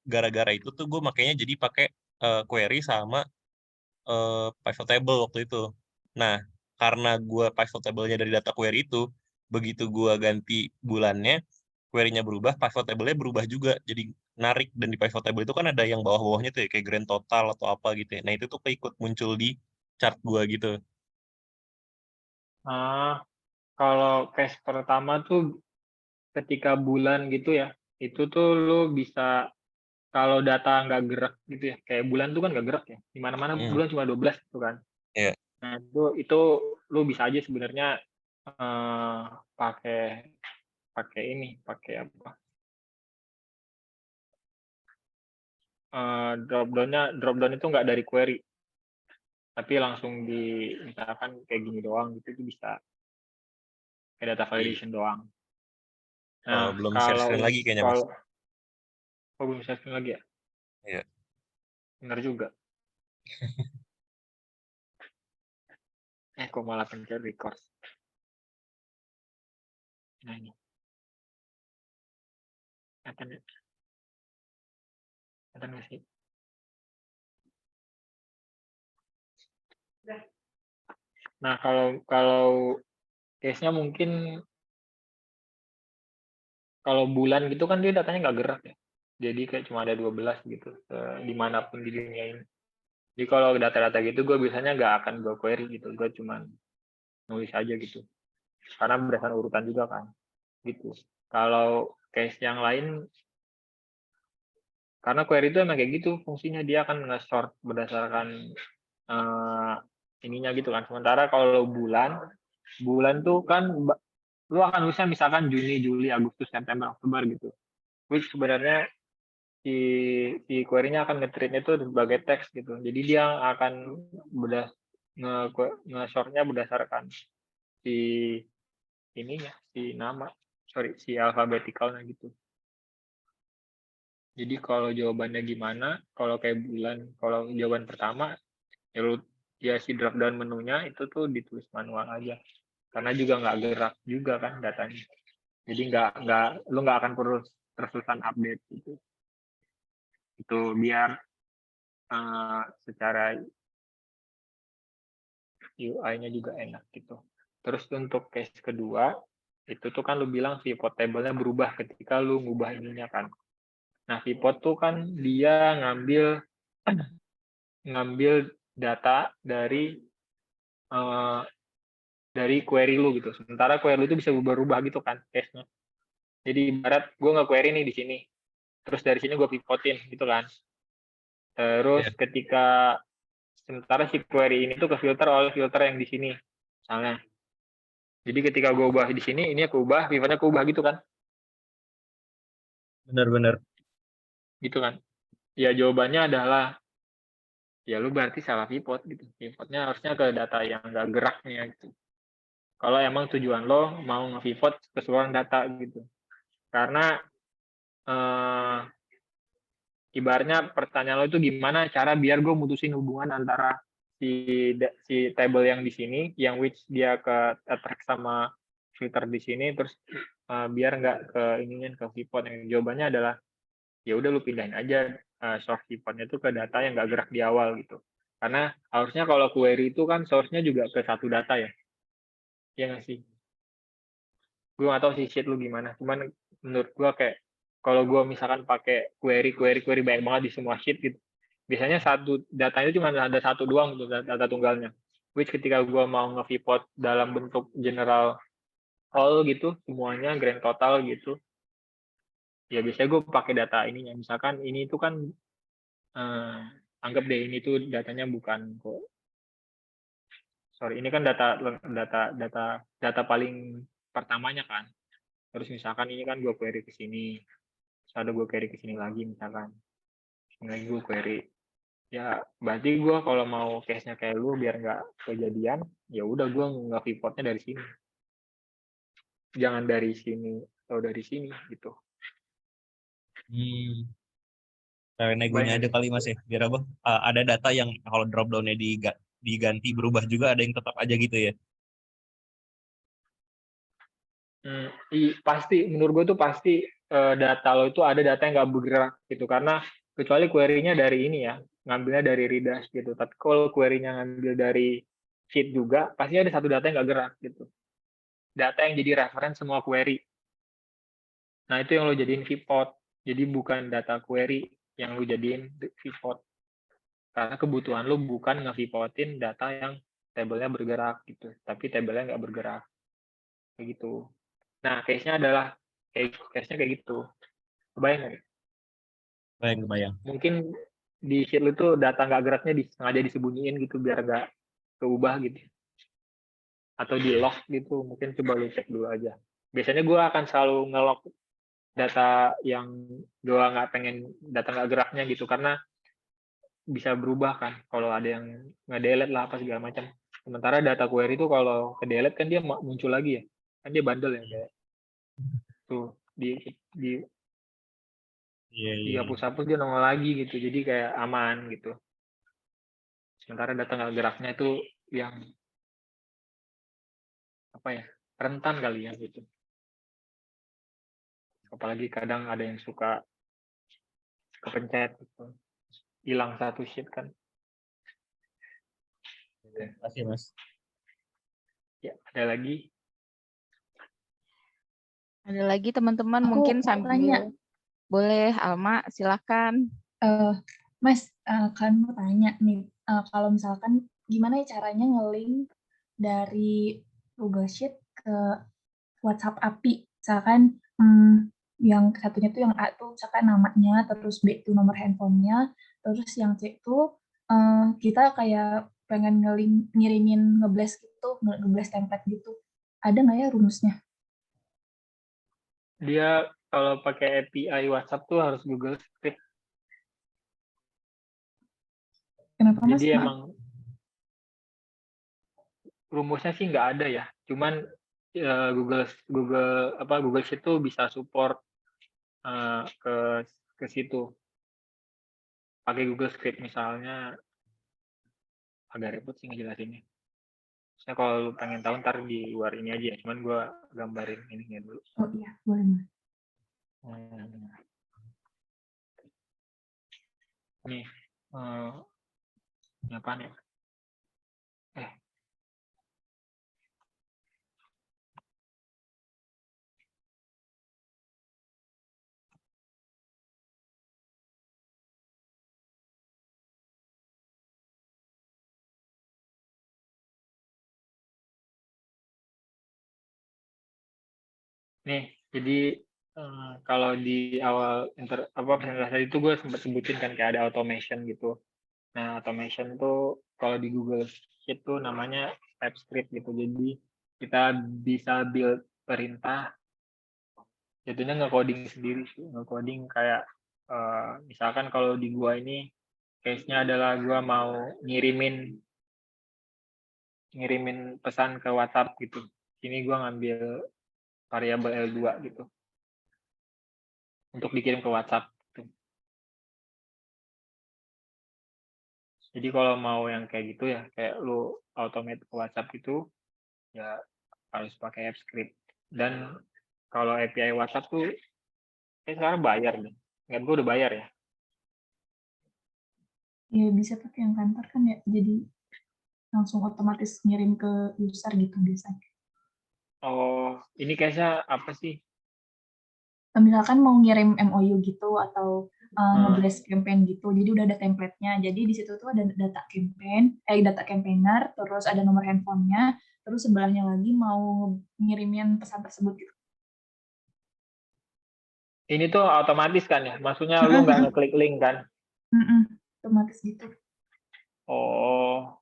gara-gara itu tuh gue makanya jadi pakai query sama pivot table waktu itu. Nah, karena gue pivot table-nya dari data query itu, begitu gue ganti bulannya, query-nya berubah, pivot table-nya berubah juga. Jadi narik, dan di pivot table itu kan ada yang bawah-bawahnya tuh ya, kayak grand total atau apa gitu ya. Nah, itu tuh ikut muncul di chart gue gitu. Kalau case pertama tuh ketika bulan gitu ya, itu tuh lu bisa kalau data nggak gerak gitu ya, kayak bulan tuh kan nggak gerak ya, di mana-mana bulan cuma 12 gitu kan. Iya. Nah itu lu bisa aja sebenarnya pakai apa? Drop down itu nggak dari query, tapi langsung misalkan kayak gini doang gitu, itu bisa kayak data validation doang. Nah Belum share kalau screen lagi kayaknya Mas. belum share screen lagi ya? Iya. Benar juga. Kok malah pencet record. Nah ini. Kelihatan nggak sih? Nah kalau case-nya mungkin kalau bulan gitu kan dia datanya nggak gerak ya. Jadi kayak cuma ada 12 gitu dimanapun di dunia ini. Jadi kalau data-data gitu gue biasanya nggak akan gue query gitu. Gue cuma nulis aja gitu. Karena berdasarkan urutan juga kan. Gitu. Kalau case yang lain, karena query itu emang kayak gitu fungsinya, dia akan nge-sort berdasarkan ininya gitu kan. Sementara kalau bulan tuh kan lu akan bisa misalkan Juni, Juli, Agustus, September, Oktober gitu. Which sebenarnya si query-nya akan nge-treat-nya itu sebagai teks gitu. Jadi dia akan nge-sort-nya berdasarkan si ininya, si alfabetikalnya gitu. Jadi kalau jawabannya gimana, kalau kayak bulan, kalau jawaban pertama, ya si drop down menunya itu tuh ditulis manual aja. Karena juga nggak gerak juga kan datanya. Jadi lu nggak akan perlu terus-terusan update gitu. Itu biar secara UI-nya juga enak gitu. Terus untuk case kedua, itu tuh kan lu bilang pivot table-nya berubah ketika lu ngubah ininya kan. Nah, pivot tuh kan dia ngambil data dari query lu gitu. Sementara query lu itu bisa berubah-ubah gitu kan case-nya. Jadi ibarat gue nge-query nih di sini. Terus dari sini gue pivotin gitu kan. Terus ketika sementara si query ini tuh ke filter oleh filter yang di sini. Misalnya. Jadi ketika gue ubah di sini, ini aku ubah, pivotnya aku ubah gitu kan. Benar-benar. Gitu kan. Ya jawabannya adalah ya lu berarti salah pivot gitu. Pivotnya harusnya ke data yang nggak geraknya gitu. Kalau emang tujuan lo mau nge-pivot keseluruhan data gitu. Karena ibaratnya pertanyaan lo itu gimana cara biar gue mutusin hubungan antara si table yang di sini, yang which dia ke attract sama filter di sini, terus biar nggak ke ininya ke pivot. Yang jawabannya adalah ya udah lu pindahin aja source pivotnya itu ke data yang nggak gerak di awal gitu. Karena harusnya kalau query itu kan source-nya juga ke satu data ya. Iya nggak sih? Gue nggak tahu sih shit lu gimana. Cuman menurut gue kayak kalau gue misalkan pakai query banyak banget di semua sheet gitu. Biasanya satu data itu cuma ada satu doang gitu data tunggalnya. Which ketika gue mau nge-pivot dalam bentuk general all gitu, semuanya grand total gitu. Ya biasanya gue pakai data ininya. Misalkan ini itu kan anggap deh ini tuh datanya bukan kok. Sorry, ini kan data paling pertamanya kan. Terus misalkan ini kan gue query ke sini. Terus ada gue query ke sini lagi misalkan. Ini lagi gue query. Ya berarti gue kalau mau case-nya kayak lu biar nggak kejadian, ya udah gue nggak pivotnya dari sini. Jangan dari sini atau dari sini gitu. Negonya Bayangin. ada kali Mas ya, biar apa? Ada data yang kalau drop down-nya diganti berubah juga, ada yang tetap aja gitu ya. Pasti menurut gue tuh pasti data lo itu ada data yang nggak bergerak gitu karena kecuali query-nya dari ini ya ngambilnya dari Redash gitu, tapi kalau query-nya ngambil dari sheet juga pasti ada satu data yang nggak gerak gitu, data yang jadi reference semua query. Nah itu yang lo jadiin pivot, jadi bukan data query yang lo jadiin pivot karena kebutuhan lo bukan nge-pivotin data yang tabelnya bergerak gitu, tapi tabelnya nggak bergerak kayak gitu. Nah case-nya adalah case-nya kayak gitu. Kebayang nggak? Kebayang. Mungkin di sheet lu tuh data nggak geraknya sengaja disembunyiin gitu biar nggak keubah gitu. Atau di lock gitu. Mungkin coba lu cek dulu aja. Biasanya gue akan selalu nge-lock data yang gue nggak pengen data nggak geraknya gitu karena bisa berubah kan kalau ada yang nge-delete lah apa segala macam. Sementara data query itu kalau ke-delete kan dia muncul lagi ya. Kan dia bandel ya kayak tuh di Iya. dihapus-hapus dia nongol lagi gitu. Jadi kayak aman gitu. Sementara data nggak geraknya itu yang apa ya rentan kali ya gitu. Apalagi kadang ada yang suka kepencet gitu. Hilang satu sheet kan. Terima kasih Mas. Ya, ada lagi. Ada lagi teman-teman Aku mungkin mau sambil tanya, boleh Alma silakan. Mas, kan mau tanya nih, kalau misalkan gimana ya caranya nge-link dari Google Sheet ke WhatsApp API? Misalkan yang satunya tuh yang A tuh misalkan namanya, terus B tuh nomor handphonenya, terus yang C tuh kita kayak pengen ngirimin ngeblast gitu, ngeblast template gitu. Ada nggak ya rumusnya? Dia kalau pakai API WhatsApp tuh harus Google Script. Kenapa Mas? Jadi Maaf. emang rumusnya sih nggak ada ya. Cuman Google Sheet tuh bisa support ke situ. Pakai Google Script misalnya agak repot sih ngejelasinnya. Saya kalau lu pengen tahu ntar di luar ini aja ya. Cuman gue gambarin ininya dulu. Oh iya, boleh Mas. Nih, ini apaan ya? Nih, jadi kalau di awal presentasi itu gue sempat sebutin kan kayak ada automation gitu. Nah, automation tuh kalau di Google Sheet tuh namanya TypeScript gitu. Jadi kita bisa build perintah, jadinya nge-coding sendiri sih. Nge-coding kayak misalkan kalau di gua ini case-nya adalah gua mau ngirimin pesan ke WhatsApp gitu. Sini gua ngambil variabel L2 gitu. untuk dikirim ke WhatsApp. Jadi kalau mau yang kayak gitu ya, kayak lu automate ke WhatsApp gitu, ya harus pakai AppScript. Dan kalau API WhatsApp tuh sekarang bayar deh. Ingat gue udah bayar ya. Ya bisa pakai yang kantor kan ya, jadi langsung otomatis ngirim ke user gitu biasanya. Oh, ini kayaknya apa sih? Misalkan mau ngirim MOU gitu atau nge-blast campaign gitu, jadi udah ada template-nya. Jadi di situ tuh ada data campaign, data campaigner, terus ada nomor handphonenya, terus sebelahnya lagi mau ngirimin pesan tersebut gitu. Ini tuh otomatis kan ya? Maksudnya lu nggak ngeklik link kan? Otomatis gitu. Oh,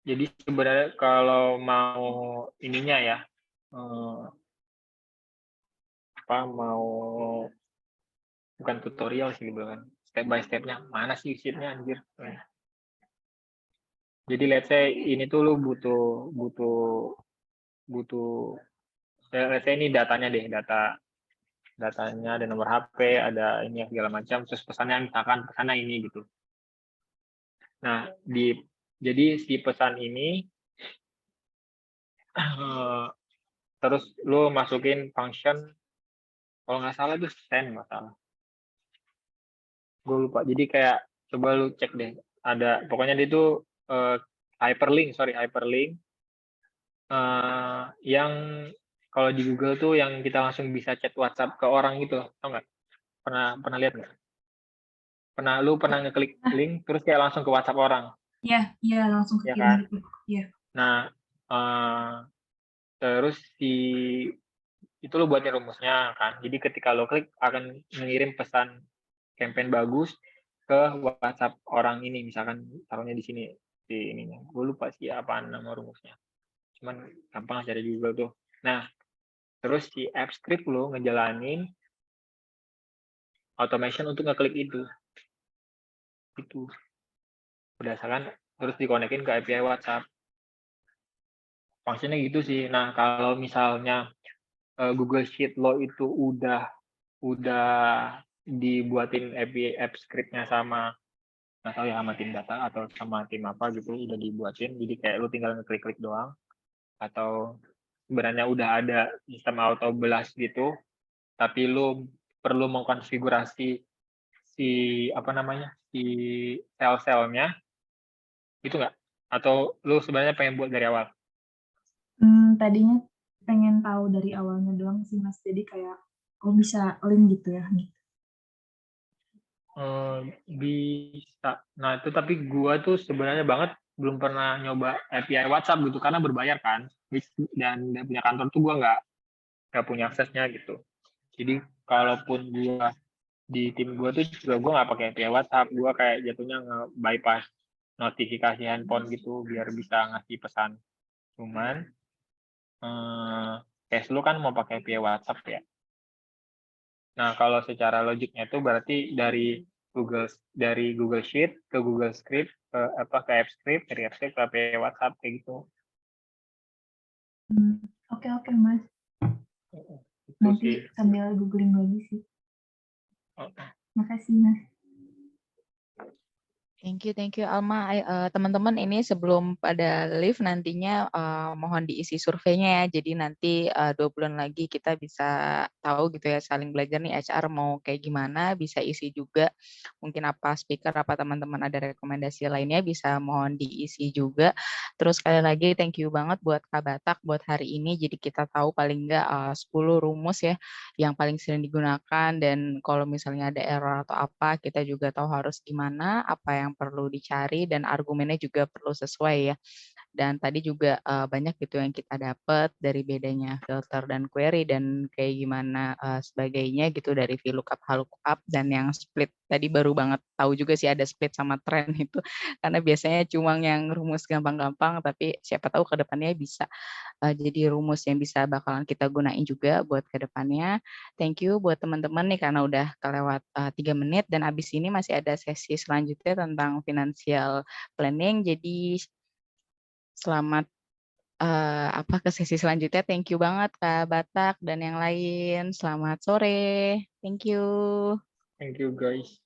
jadi sebenarnya kalau mau ininya ya, mau bukan tutorial sih bukan, step by stepnya mana sih sheetnya anjir. Jadi let's say ini tuh lu butuh let's say ini datanya deh, datanya ada nomor HP, ada ini segala macam, terus pesannya misalkan pesannya ini gitu. Nah, jadi si pesan ini terus lu masukin function, kalau nggak salah itu send masalah. Gue lupa. Jadi kayak coba lu cek deh. Ada pokoknya dia itu hyperlink yang kalau di Google tuh yang kita langsung bisa chat WhatsApp ke orang gitu, tau nggak? Pernah lihat nggak? Lu pernah ngeklik link terus kayak langsung ke WhatsApp orang? Iya langsung ke Ya kirim kan? gitu. Iya. Nah, terus itu lo buatin rumusnya kan. Jadi ketika lo klik akan mengirim pesan campaign bagus ke WhatsApp orang ini, misalkan taruhnya di sini di ininya. Gue lupa sih apaan nama rumusnya. Cuman gampang cari di Google tuh. Nah, terus si AppScript lo ngejalanin automation untuk ngeklik itu. Itu berdasarkan terus dikonekin ke API WhatsApp. Fungsinya gitu sih. Nah, kalau misalnya Google Sheet lo itu udah dibuatin API AppScript-nya sama nggak tahu ya sama tim data atau sama tim apa gitu udah dibuatin, jadi kayak lu tinggal ngeklik-klik doang, atau sebenarnya udah ada sistem auto blast gitu, tapi lu perlu mengkonfigurasi si sel-selnya gitu nggak? Atau lu sebenarnya pengen buat dari awal? Tadinya pengen tahu dari awalnya doang sih Mas, jadi kayak bisa link gitu ya. Bisa. Nah itu tapi gua tuh sebenarnya banget belum pernah nyoba API WhatsApp gitu karena berbayar kan, dan punya kantor tuh gua nggak punya aksesnya gitu. Jadi kalaupun gua di tim gua tuh juga gua nggak pakai API WhatsApp, gua kayak jatuhnya nge-bypass notifikasi handphone gitu biar bisa ngasih pesan. Cuman case lu kan mau pakai API WhatsApp ya. Nah, kalau secara logiknya itu berarti dari Google Sheet ke Google Script ke AppScript, dari AppScript ke API WhatsApp kayak gitu. Oke Mas. Itu Nanti sih. sambil googling lagi sih. Makasih Mas. Thank you Alma. Teman-teman ini sebelum pada live nantinya mohon diisi surveinya ya. Jadi nanti 2 bulan lagi kita bisa tahu gitu ya saling belajar nih HR mau kayak gimana, bisa isi juga mungkin apa speaker apa teman-teman ada rekomendasi lainnya bisa mohon diisi juga. Terus sekali lagi thank you banget buat Kak Batak buat hari ini. Jadi kita tahu paling enggak 10 rumus ya yang paling sering digunakan, dan kalau misalnya ada error atau apa kita juga tahu harus gimana, apa yang perlu dicari dan argumennya juga perlu sesuai ya. Dan tadi juga banyak gitu yang kita dapat dari bedanya filter dan query dan kayak gimana sebagainya gitu dari VLOOKUP, HLOOKUP, dan yang split tadi baru banget tahu juga sih ada split sama trend itu karena biasanya cuma yang rumus gampang-gampang tapi siapa tahu ke depannya bisa jadi rumus yang bisa bakalan kita gunain juga buat ke depannya. Thank you buat teman-teman nih karena udah kelewat 3 menit dan abis ini masih ada sesi selanjutnya tentang financial planning. Jadi selamat ke sesi selanjutnya. Thank you banget Kak Batak dan yang lain. Selamat sore. Thank you. Thank you guys.